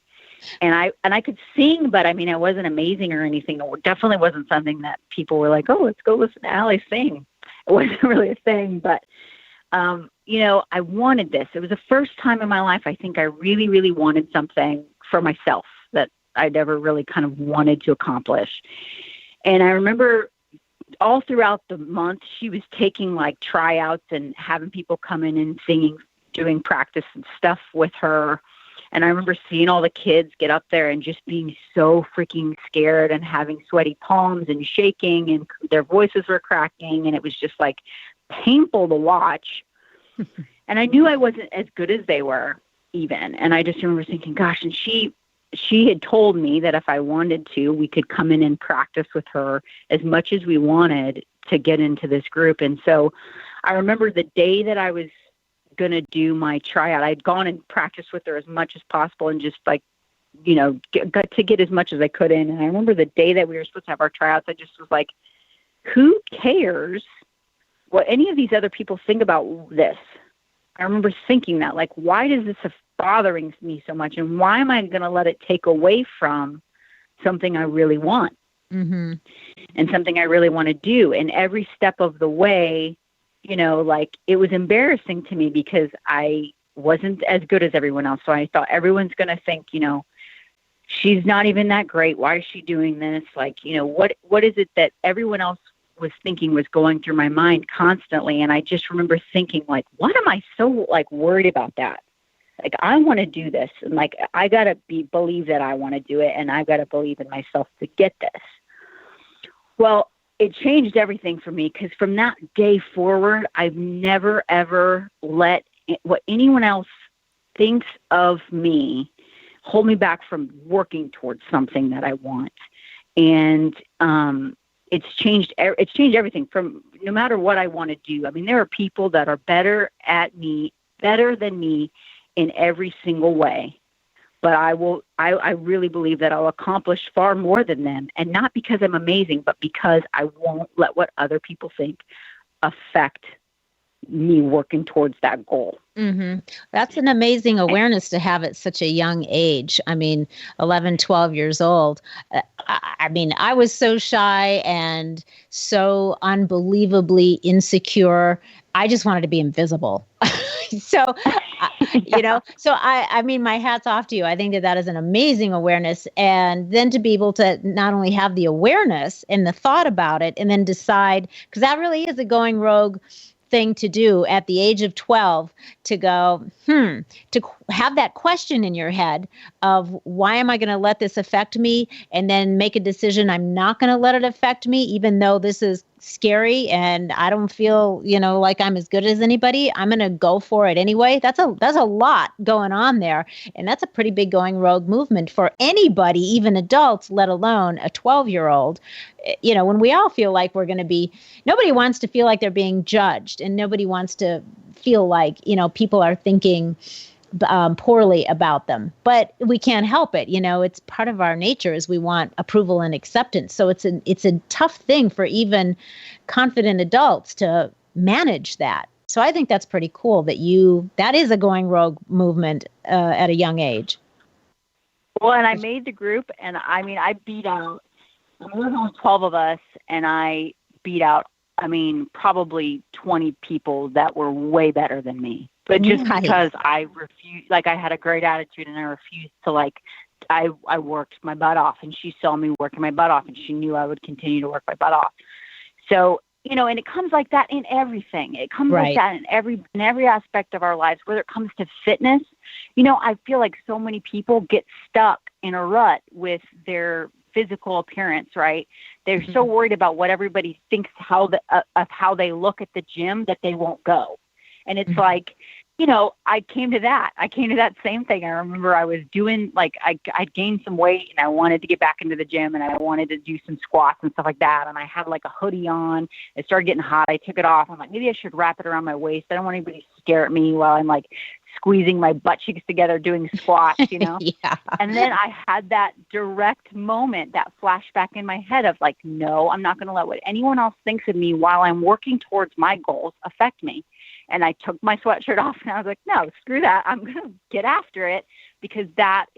And I could sing, but I mean, I wasn't amazing or anything. It definitely wasn't something that people were like, "Oh, let's go listen to Allie sing." It wasn't really a thing, but, you know, I wanted this. It was the first time in my life I think I really, really wanted something for myself that I'd ever really kind of wanted to accomplish. And I remember all throughout the month, she was taking like tryouts and having people come in and singing, doing practice and stuff with her. And I remember seeing all the kids get up there and just being so freaking scared and having sweaty palms and shaking, and their voices were cracking. And it was just like painful to watch. And I knew I wasn't as good as they were even. And I just remember thinking, gosh, and she had told me that if I wanted to, we could come in and practice with her as much as we wanted to get into this group. And so I remember the day that I was going to do my tryout, I'd gone and practiced with her as much as possible and just like, you know, got to get as much as I could in. And I remember the day that we were supposed to have our tryouts, I just was like, who cares what any of these other people think about this? I remember thinking that, like, why does this bothering me so much? And why am I going to let it take away from something I really want? Mm-hmm. And something I really want to do? And every step of the way, you know, like, it was embarrassing to me because I wasn't as good as everyone else. So I thought everyone's going to think, you know, she's not even that great. Why is she doing this? Like, you know, what is it that everyone else was thinking was going through my mind constantly? And I just remember thinking, like, what am I so like worried about that? Like, I want to do this, and like, I got to believe that I want to do it, and I've got to believe in myself to get this. Well, it changed everything for me, because from that day forward, I've never, ever let what anyone else thinks of me hold me back from working towards something that I want. And, it's changed everything from no matter what I want to do. I mean, there are people that are better than me in every single way, but I really believe that I'll accomplish far more than them. And not because I'm amazing, but because I won't let what other people think affect me working towards that goal. Mm-hmm. That's an amazing awareness to have at such a young age. I mean, 11, 12 years old. I mean, I was so shy and so unbelievably insecure. I just wanted to be invisible. So, you know, so I mean, my hat's off to you. I think that is an amazing awareness. And then to be able to not only have the awareness and the thought about it, and then decide, because that really is a going rogue thing to do at the age of 12, to go, to have that question in your head of, why am I going to let this affect me? And then make a decision, I'm not going to let it affect me, even though this is scary and I don't feel, you know, like I'm as good as anybody. I'm going to go for it anyway. That's a lot going on there. And that's a pretty big going rogue movement for anybody, even adults, let alone a 12-year-old. You know, when we all feel like we're going to be, nobody wants to feel like they're being judged, and nobody wants to feel like, you know, people are thinking poorly about them, but we can't help it. You know, it's part of our nature is we want approval and acceptance. So it's a tough thing for even confident adults to manage that. So I think that's pretty cool that is a going rogue movement at a young age. Well, and I made the group, and I mean, I beat out, there was only 12 of us, and I beat out, I mean, probably 20 people that were way better than me. But just because I refused, like, I had a great attitude and I refused to, like, I worked my butt off, and she saw me working my butt off, and she knew I would continue to work my butt off. So, and it comes like that in everything. It comes like that in every aspect of our lives, whether it comes to fitness. I feel like so many people get stuck in a rut with their physical appearance, right? They're so worried about what everybody thinks of how they look at the gym that they won't go. And it's like, I came to that same thing. I remember I was doing, like, I'd gained some weight and I wanted to get back into the gym and I wanted to do some squats and stuff like that. And I had like a hoodie on. It started getting hot. I took it off. I'm like, maybe I should wrap it around my waist. I don't want anybody to stare at me while I'm like squeezing my butt cheeks together doing squats, Yeah. And then I had that direct moment, that flashback in my head of like, no, I'm not going to let what anyone else thinks of me while I'm working towards my goals affect me. And I took my sweatshirt off and I was like, no, screw that. I'm going to get after it, because that's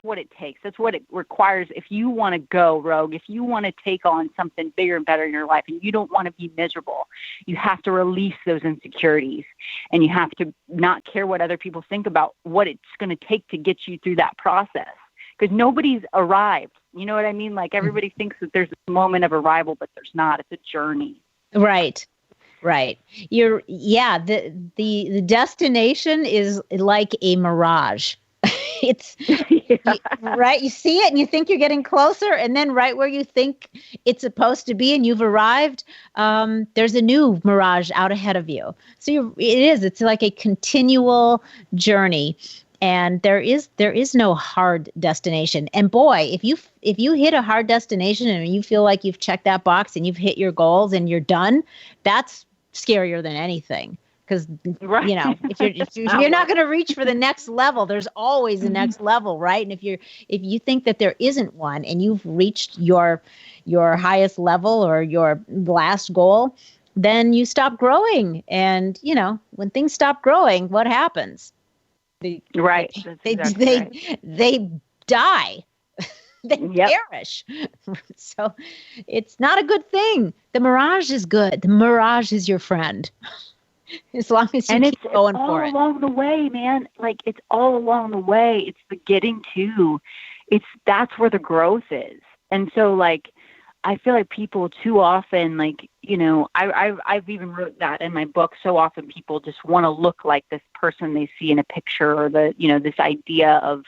what it takes. That's what it requires. If you want to go rogue, if you want to take on something bigger and better in your life, and you don't want to be miserable, you have to release those insecurities, and you have to not care what other people think about what it's going to take to get you through that process. Because nobody's arrived. You know what I mean? Like, everybody thinks that there's a moment of arrival, but there's not. It's a journey. Right. The destination is like a mirage. It's right. You see it and you think you're getting closer, and then right where you think it's supposed to be and you've arrived, there's a new mirage out ahead of you. So it's like a continual journey. And there is no hard destination. And boy, if you hit a hard destination and you feel like you've checked that box and you've hit your goals and you're done, that's scarier than anything. Because if you're not going to reach for the next level, there's always a next level, right? And if you think that there isn't one, and you've reached your highest level or your last goal, then you stop growing. And when things stop growing, what happens? They die. They perish. So it's not a good thing. The mirage is good. The mirage is your friend. As long as you keep going for it. It's all along the way, man. Like, it's all along the way. It's the getting to. That's where the growth is. And so, like, I feel like people too often, like, I've even wrote that in my book. So often people just want to look like this person they see in a picture, or this idea of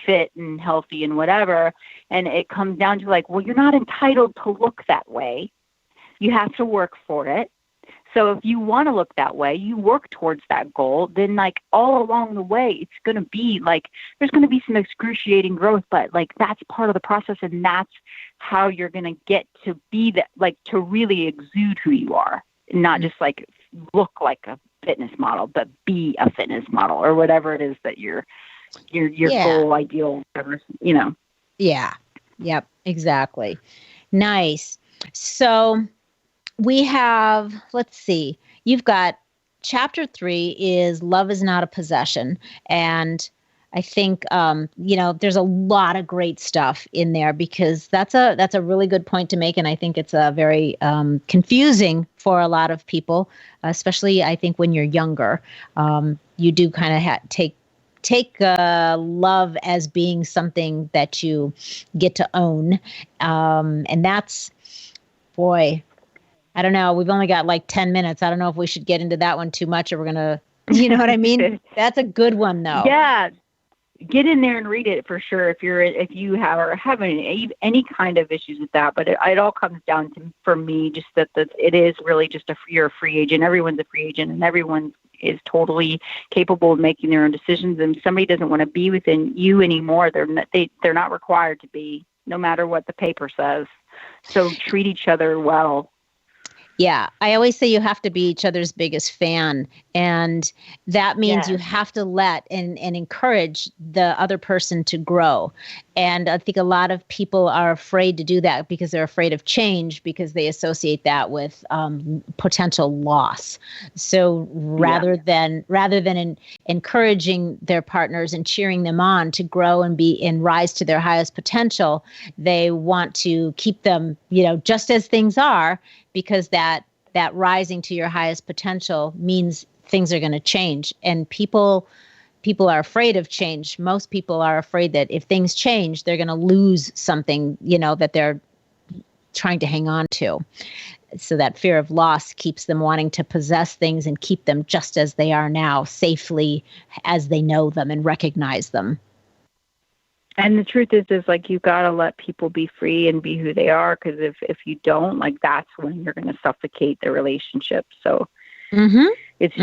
fit and healthy and whatever. And it comes down to like, well, you're not entitled to look that way. You have to work for it. So if you want to look that way, you work towards that goal, then like all along the way, it's going to be like, there's going to be some excruciating growth, but like that's part of the process. And that's how you're going to get to be that, like to really exude who you are, and not just like look like a fitness model, but be a fitness model or whatever it is that your goal, ideal, whatever, Yeah. Yep. Exactly. Nice. So we have, let's see, you've got chapter 3 is Love is Not a Possession. And I think, there's a lot of great stuff in there, because that's a really good point to make. And I think it's a very confusing for a lot of people, especially I think when you're younger. You do kind of take love as being something that you get to own. And that's, boy, I don't know. We've only got like 10 minutes. I don't know if we should get into that one too much, or we're going to, you know what I mean? That's a good one though. Yeah. Get in there and read it for sure. If you have any kind of issues with that, but it all comes down to, for me, just that it is really just you're a free agent. Everyone's a free agent, and everyone is totally capable of making their own decisions. And if somebody doesn't want to be within you anymore, they're not required to be, no matter what the paper says. So treat each other well. Yeah, I always say you have to be each other's biggest fan, and that means you have to let and encourage the other person to grow. And I think a lot of people are afraid to do that because they're afraid of change, because they associate that with potential loss. So rather than encouraging their partners and cheering them on to grow and rise to their highest potential, they want to keep them, just as things are, because that rising to your highest potential means things are going to change. And people are afraid of change. Most people are afraid that if things change, they're going to lose something, that they're trying to hang on to. So that fear of loss keeps them wanting to possess things and keep them just as they are now, safely as they know them and recognize them. And the truth is like, you got to let people be free and be who they are. Because if you don't, like, that's when you're going to suffocate the relationship. So it's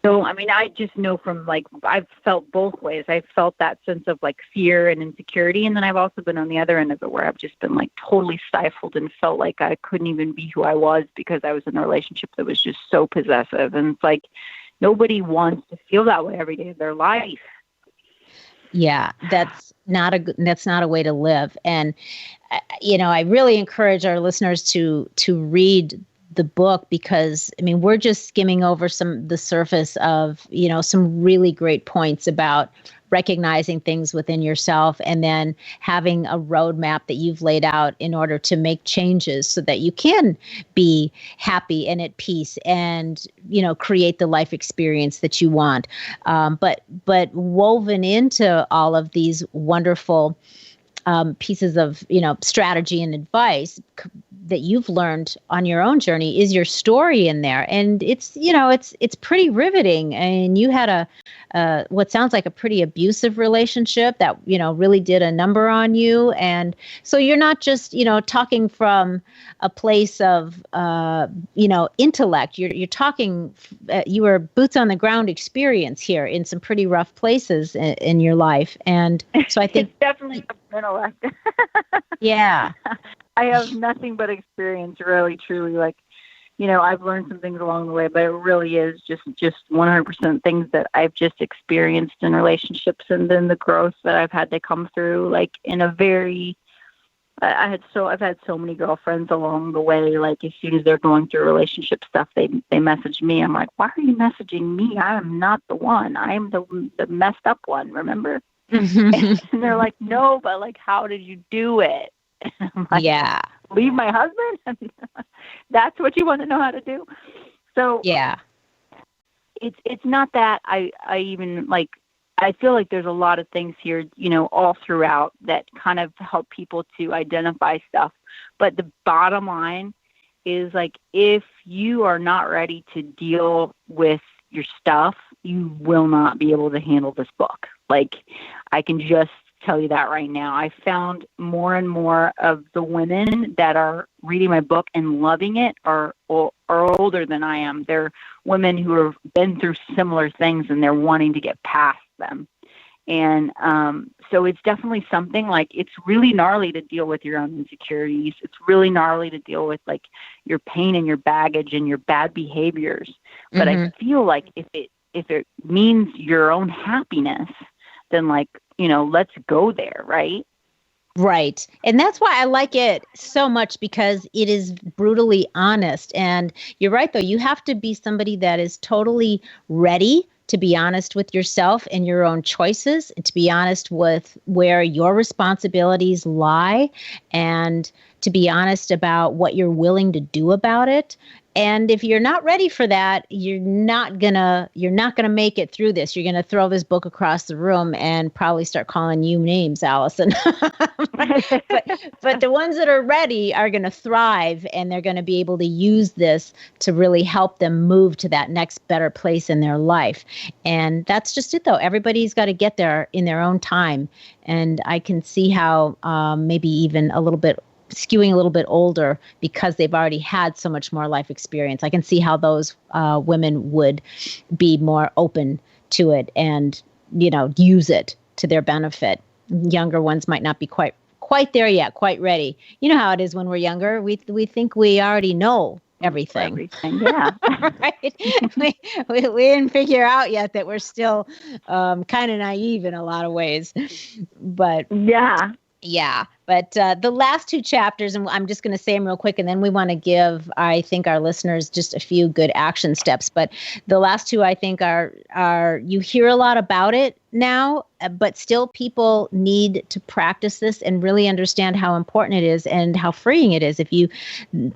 so, I mean, I just know from, like, I've felt both ways. I've felt that sense of, like, fear and insecurity. And then I've also been on the other end of it where I've just been, like, totally stifled and felt like I couldn't even be who I was because I was in a relationship that was just so possessive. And it's like, nobody wants to feel that way every day of their life. Yeah, that's not a way to live. And, I really encourage our listeners to read the book, because I mean, we're just skimming over the surface of, some really great points about recognizing things within yourself and then having a roadmap that you've laid out in order to make changes so that you can be happy and at peace and, create the life experience that you want. But woven into all of these wonderful pieces of, strategy and advice that you've learned on your own journey is your story in there. And it's, it's pretty riveting. And you had what sounds like a pretty abusive relationship that, really did a number on you. And so you're not just, talking from a place of, intellect. You're talking, you were boots on the ground experience here in some pretty rough places in your life. And so I think it's definitely intellect. Yeah. I have nothing but experience, really, truly. Like, I've learned some things along the way, but it really is just 100% things that I've just experienced in relationships, and then the growth that I've had to come through, like, in a very, I've had so many girlfriends along the way. Like, as soon as they're going through relationship stuff, they message me. I'm like, why are you messaging me? I am not the one. I am the messed up one, remember? And they're like, no, but, like, how did you do it? I'm like, yeah. Leave my husband? That's what you want to know how to do? So yeah, it's not that I even, like, I feel like there's a lot of things here, all throughout that kind of help people to identify stuff. But the bottom line is, like, if you are not ready to deal with your stuff, you will not be able to handle this book. Like, I can just tell you that right now. I found more and more of the women that are reading my book and loving it are older than I am. They're women who have been through similar things and they're wanting to get past them. And so it's definitely something, like, it's really gnarly to deal with your own insecurities. It's really gnarly to deal with, like, your pain and your baggage and your bad behaviors. But I feel like if it means your own happiness, then, like, let's go there, right? Right. And that's why I like it so much, because it is brutally honest. And you're right, though. You have to be somebody that is totally ready to be honest with yourself and your own choices, and to be honest with where your responsibilities lie, and to be honest about what you're willing to do about it. And if you're not ready for that, you're not gonna make it through this. You're gonna throw this book across the room and probably start calling you names, Alison. but the ones that are ready are gonna thrive, and they're gonna be able to use this to really help them move to that next better place in their life. And that's just it, though. Everybody's got to get there in their own time. And I can see how maybe even skewing a little bit older, because they've already had so much more life experience. I can see how those women would be more open to it and, use it to their benefit. Younger ones might not be quite there yet, quite ready. You know how it is when we're younger. We think we already know everything. Yeah. Right. We didn't figure out yet that we're still kind of naive in a lot of ways. But yeah. Yeah, but the last two chapters, and I'm just going to say them real quick, and then we want to give, I think, our listeners just a few good action steps. But the last two, I think, are you hear a lot about it now, but still people need to practice this and really understand how important it is and how freeing it is. If you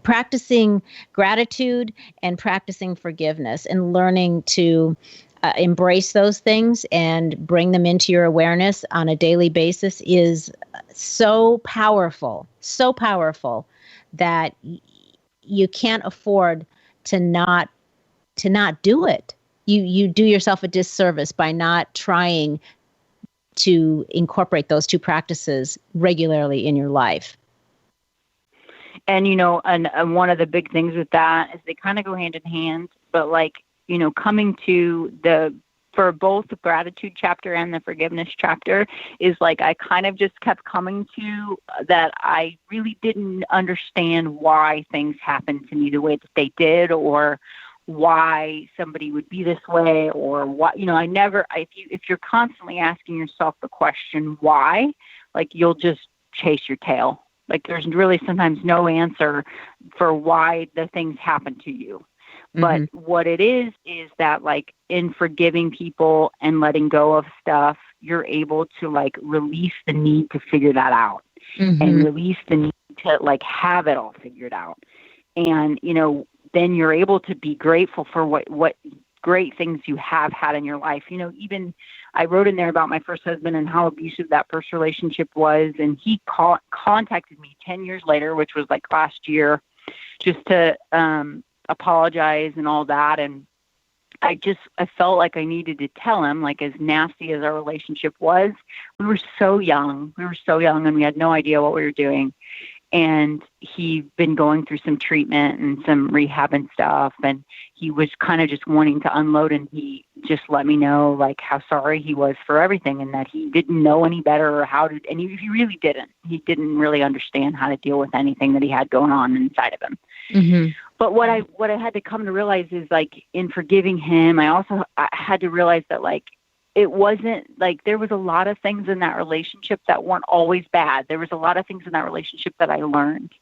practicing gratitude and practicing forgiveness and learning to embrace those things and bring them into your awareness on a daily basis is so powerful that you can't afford to not do it. You do yourself a disservice by not trying to incorporate those two practices regularly in your life. And, and one of the big things with that is they kind of go hand in hand, but coming to for both the gratitude chapter and the forgiveness chapter is I kind of just kept coming to that I really didn't understand why things happened to me the way that they did, or why somebody would be this way, or what, if you're constantly asking yourself the question, why, you'll just chase your tail. There's really sometimes no answer for why the things happen to you. But what it is that in forgiving people and letting go of stuff, you're able to release the need to figure that out and release the need to have it all figured out. And, then you're able to be grateful for what great things you have had in your life. Even I wrote in there about my first husband and how abusive that first relationship was. And he contacted me 10 years later, which was last year, just to, apologize and all that. And I felt like I needed to tell him, as nasty as our relationship was, we were so young and we had no idea what we were doing. And he'd been going through some treatment and some rehab and stuff. And he was kind of just wanting to unload. And he just let me know how sorry he was for everything and that he didn't know any better or how to, and he really didn't. He didn't really understand how to deal with anything that he had going on inside of him. Mm-hmm. But what I had to come to realize is in forgiving him, I had to realize that it wasn't there was a lot of things in that relationship that weren't always bad. There was a lot of things in that relationship that I learned,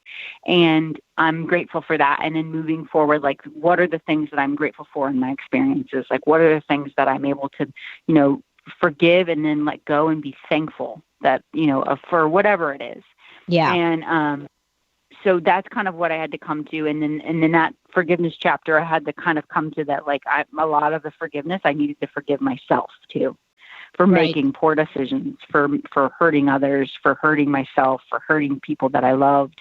and I'm grateful for that. And then moving forward, what are the things that I'm grateful for in my experiences? What are the things that I'm able to, forgive and then let go and be thankful that, for whatever it is. Yeah. And, so that's kind of what I had to come to. And then that forgiveness chapter, I had to kind of come to that, a lot of the forgiveness, I needed to forgive myself too, for making poor decisions, for hurting others, for hurting myself, for hurting people that I loved.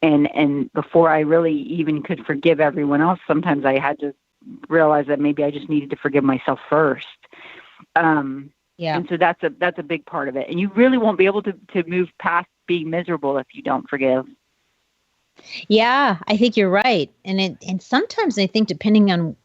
And before I really even could forgive everyone else, sometimes I had to realize that maybe I just needed to forgive myself first. And so that's a big part of it. And you really won't be able to move past being miserable if you don't forgive. Yeah, I think you're right. And sometimes I think depending on,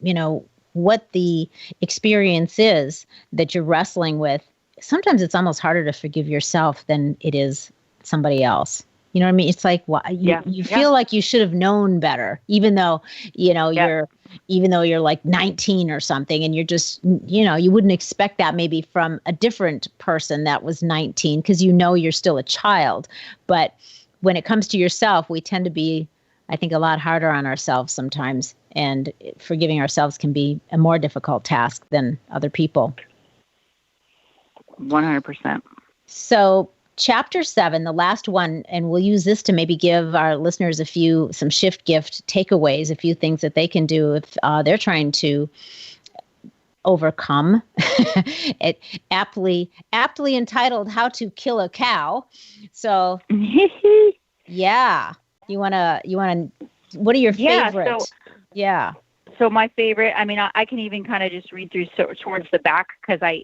what the experience is that you're wrestling with, sometimes it's almost harder to forgive yourself than it is somebody else. You know what I mean? It's you feel like you should have known better, even though, you're 19 or something, and you're just, you wouldn't expect that maybe from a different person that was 19 because you're still a child. But when it comes to yourself, we tend to be, I think, a lot harder on ourselves sometimes, and forgiving ourselves can be a more difficult task than other people. 100%. So chapter 7, the last one, and we'll use this to maybe give our listeners some shift gift takeaways, a few things that they can do if they're trying to overcome it, aptly entitled How to Kill a Cow. So yeah, you want to, what are your favorites? So my favorite, I can even kind of just read through towards the back, because I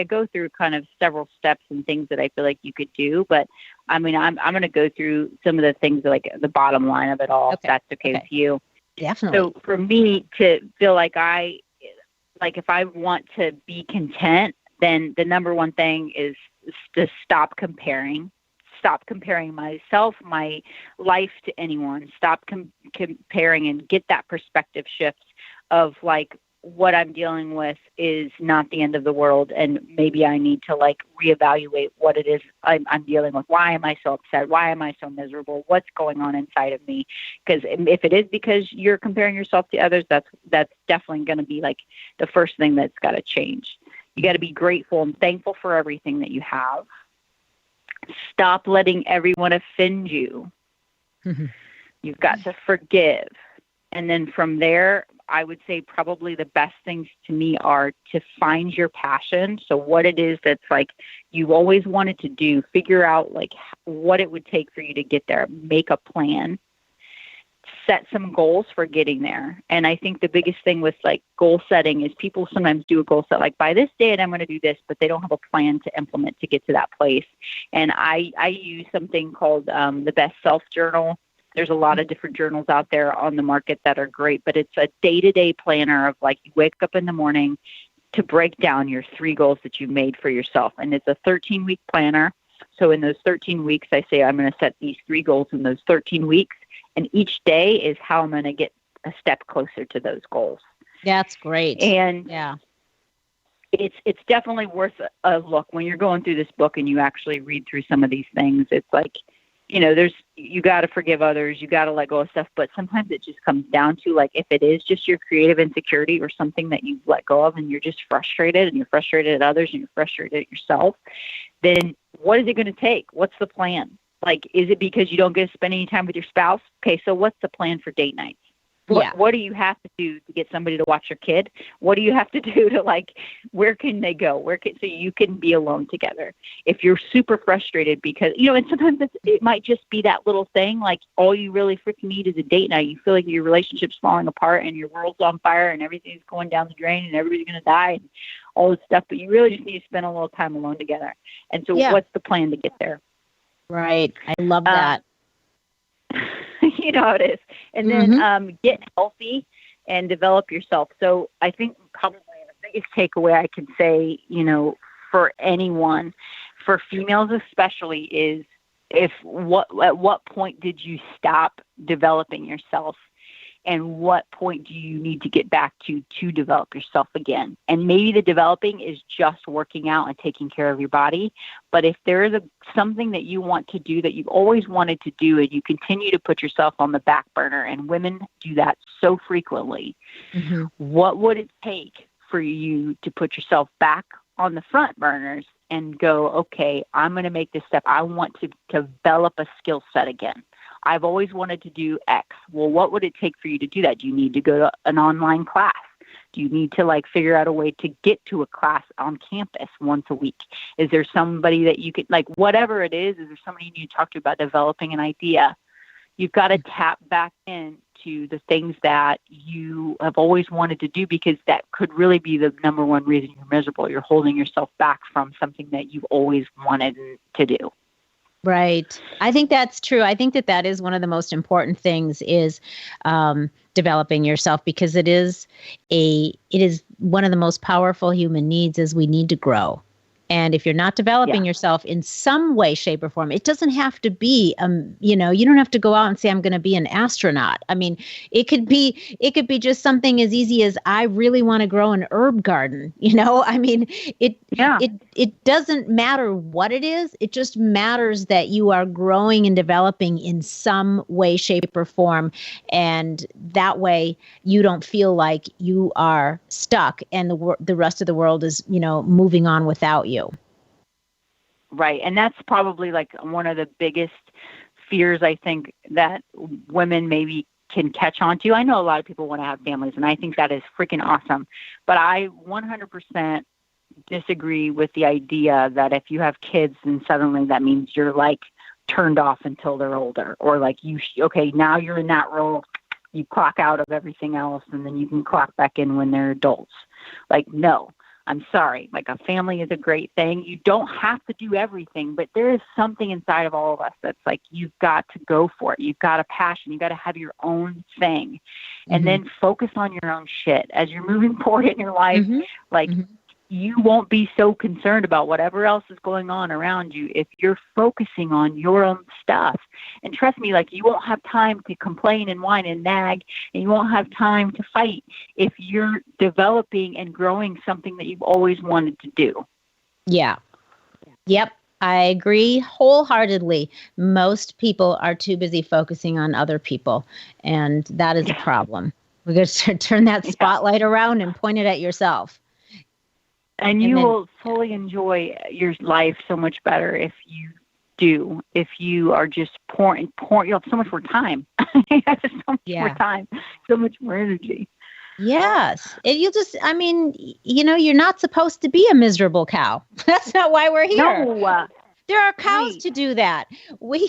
go through kind of several steps and things that I feel like you could do, but I'm going to go through some of the things the bottom line of it all, if that's okay with you. Definitely. So for me to feel if I want to be content, then the number one thing is to stop comparing myself, my life to anyone. Stop comparing and get that perspective shift of what I'm dealing with is not the end of the world, and maybe I need to like reevaluate what it is I'm dealing with. Why am I so upset? Why am I so miserable? What's going on inside of me? Because if it is because you're comparing yourself to others, that's definitely going to be like the first thing that's got to change. You got to be grateful and thankful for everything that you have. Stop letting everyone offend you. Mm-hmm. You've got to forgive. And then from there, I would say probably the best things to me are to find your passion. So what it is that's like you've always wanted to do, figure out like what it would take for you to get there, make a plan, set some goals for getting there. And I think the biggest thing with like goal setting is people sometimes do a goal set like by this date I'm going to do this, but they don't have a plan to implement to get to that place. And I use something called the Best Self Journal. There's a lot of different journals out there on the market that are great, but it's a day-to-day planner of like you wake up in the morning to break down your 3 goals that you've made for yourself. And it's a 13-week planner. So in those 13 weeks, I say I'm going to set these 3 goals in those 13 weeks. And each day is how I'm going to get a step closer to those goals. That's great. And yeah, it's definitely worth a look when you're going through this book and you actually read through some of these things. It's like, you know, you got to forgive others, you got to let go of stuff, but sometimes it just comes down to like if it is just your creative insecurity or something that you've let go of and you're just frustrated and you're frustrated at others and you're frustrated at yourself, then what is it going to take? What's the plan? Like, is it because you don't get to spend any time with your spouse? Okay, so what's the plan for date nights? What do you have to do to get somebody to watch your kid? What do you have to do to like, where can they go? So you can be alone together. If you're super frustrated because, you know, and sometimes it might just be that little thing, like all you really freaking need is a date night. You feel like your relationship's falling apart and your world's on fire and everything's going down the drain and everybody's going to die and all this stuff, but you really just need to spend a little time alone together. And so what's the plan to get there? Right. I love that. You know how it is. And then get healthy and develop yourself. So I think probably the biggest takeaway I can say, you know, for anyone, for females especially, is at what point did you stop developing yourself? And what point do you need to get back to develop yourself again? And maybe the developing is just working out and taking care of your body. But if there is something that you want to do that you've always wanted to do and you continue to put yourself on the back burner, and women do that so frequently, what would it take for you to put yourself back on the front burners and go, okay, I'm going to make this step. I want to develop a skill set again. I've always wanted to do X. Well, what would it take for you to do that? Do you need to go to an online class? Do you need to like figure out a way to get to a class on campus once a week? Is there somebody that you could, like, whatever it is there somebody you need to talk to about developing an idea? You've got to tap back into the things that you have always wanted to do, because that could really be the number one reason you're miserable. You're holding yourself back from something that you've always wanted to do. Right. I think that's true. I think that is one of the most important things is developing yourself, because it is one of the most powerful human needs is we need to grow. And if you're not developing yourself in some way, shape, or form, it doesn't have to be, you don't have to go out and say, I'm going to be an astronaut. I mean, it could be just something as easy as I really want to grow an herb garden. I mean, it doesn't matter what it is. It just matters that you are growing and developing in some way, shape, or form. And that way you don't feel like you are stuck and the rest of the world is, moving on without you. Right. And that's probably like one of the biggest fears, I think, that women maybe can catch on to. I know a lot of people want to have families, and I think that is freaking awesome. But I 100% disagree with the idea that if you have kids, then suddenly that means you're like turned off until they're older, or like now you're in that role. You clock out of everything else, and then you can clock back in when they're adults. Like, no. I'm sorry, like a family is a great thing. You don't have to do everything, but there is something inside of all of us that's like, you've got to go for it. You've got a passion. You've got to have your own thing, and then focus on your own shit as you're moving forward in your life. you won't be so concerned about whatever else is going on around you if you're focusing on your own stuff. And trust me, like, you won't have time to complain and whine and nag, and you won't have time to fight if you're developing and growing something that you've always wanted to do. Yeah. Yep. I agree wholeheartedly. Most people are too busy focusing on other people, and that is a problem. We're going to turn that spotlight around and point it at yourself. And you will fully enjoy your life so much better if you do. If you are just pouring, you'll have so much more time. You have so much more time, so much more energy. Yes. You're not supposed to be a miserable cow. That's not why we're here. No. There are cows to do that. We're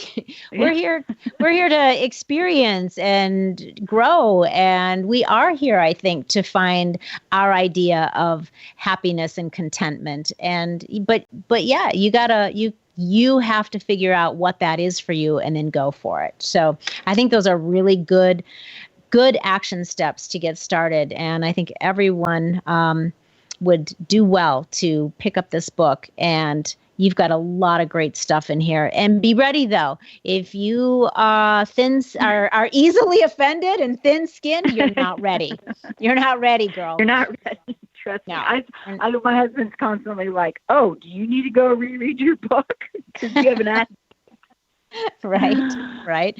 here to experience and grow, and we are here, I think, to find our idea of happiness and contentment. But yeah, you have to figure out what that is for you and then go for it. So I think those are really good action steps to get started, and I think everyone would do well to pick up this book. And you've got a lot of great stuff in here. And be ready, though. If you are easily offended and thin-skinned, you're not ready. You're not ready, girl. You're not ready. Trust me. My husband's constantly like, "Oh, do you need to go reread your book because you haven't asked?" Right.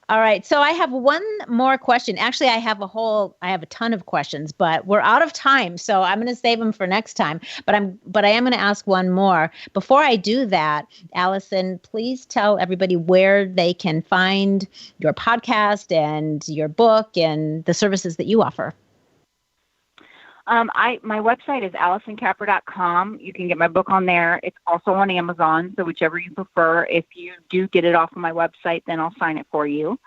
All right. So I have one more question. Actually, I have a ton of questions, but we're out of time. So I'm going to save them for next time. But I am going to ask one more. Before I do that, Alison, please tell everybody where they can find your podcast and your book and the services that you offer. My website is AlisonCapra.com. You can get my book on there. It's also on Amazon, so whichever you prefer. If you do get it off of my website, then I'll sign it for you.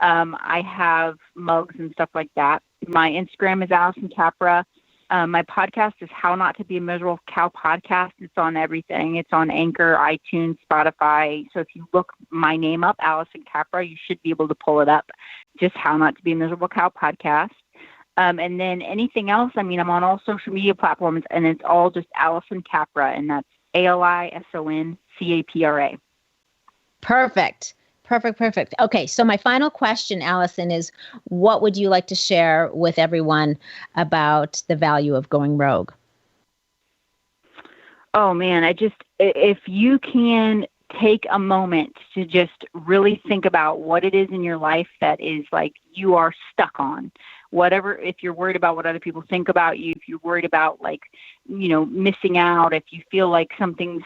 I have mugs and stuff like that. My Instagram is Alison Capra. My podcast is How Not to Be a Miserable Cow Podcast. It's on everything. It's on Anchor, iTunes, Spotify. So if you look my name up, Alison Capra, you should be able to pull it up. Just How Not to Be a Miserable Cow Podcast. And then anything else, I'm on all social media platforms, and it's all just Alison Capra, and that's ALISONCAPRA. Perfect. Okay, so my final question, Alison, is what would you like to share with everyone about the value of going rogue? Oh, man, if you can take a moment to just really think about what it is in your life that is like you are stuck on. Whatever, if you're worried about what other people think about you, if you're worried about missing out, if you feel like something's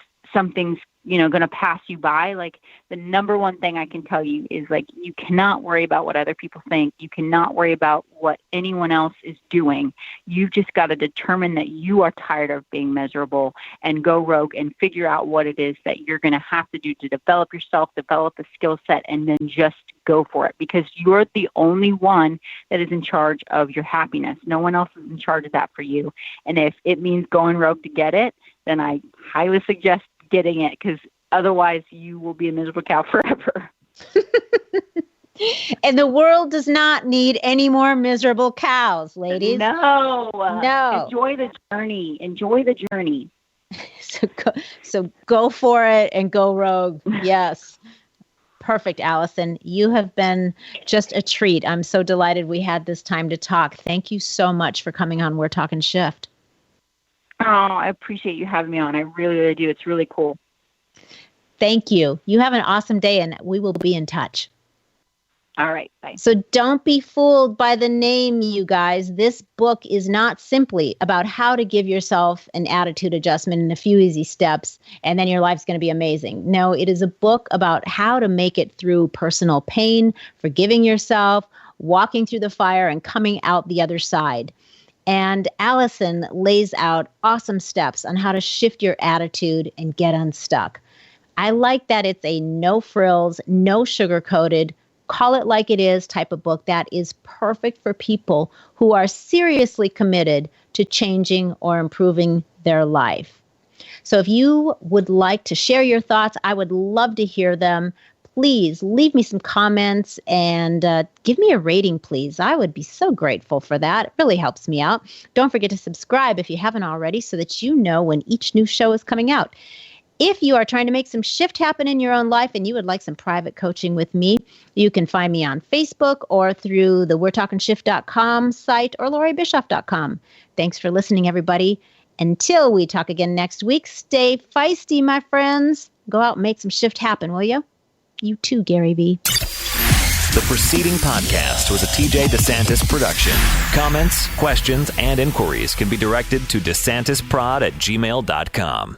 going to pass you by, like the number one thing I can tell you is you cannot worry about what other people think. You cannot worry about what anyone else is doing. You've just got to determine that you are tired of being miserable and go rogue and figure out what it is that you're going to have to do to develop yourself, develop a skill set, and then just go for it, because you're the only one that is in charge of your happiness. No one else is in charge of that for you. And if it means going rogue to get it, then I highly suggest getting it, because otherwise you will be a miserable cow forever. And the world does not need any more miserable cows, ladies. No. Enjoy the journey. So go for it and go rogue. Yes. Perfect, Alison. You have been just a treat. I'm so delighted we had this time to talk. Thank you so much for coming on We're Talking Shift. Oh, I appreciate you having me on. I really, really do. It's really cool. Thank you. You have an awesome day, and we will be in touch. All right. Bye. So don't be fooled by the name, you guys. This book is not simply about how to give yourself an attitude adjustment in a few easy steps, and then your life's going to be amazing. No, it is a book about how to make it through personal pain, forgiving yourself, walking through the fire, and coming out the other side. And Alison lays out awesome steps on how to shift your attitude and get unstuck. I like that it's a no frills, no sugar-coated, call it like it is type of book that is perfect for people who are seriously committed to changing or improving their life. So if you would like to share your thoughts, I would love to hear them. please leave me some comments and give me a rating, please. I would be so grateful for that. It really helps me out. Don't forget to subscribe if you haven't already so that you know when each new show is coming out. If you are trying to make some shift happen in your own life and you would like some private coaching with me, you can find me on Facebook or through the We'reTalkingShift.com site or LoreeBischoff.com. Thanks for listening, everybody. Until we talk again next week, stay feisty, my friends. Go out and make some shift happen, will you? You too, Gary V. The preceding podcast was a TJ DeSantis production. Comments, questions, and inquiries can be directed to DeSantisProd@gmail.com.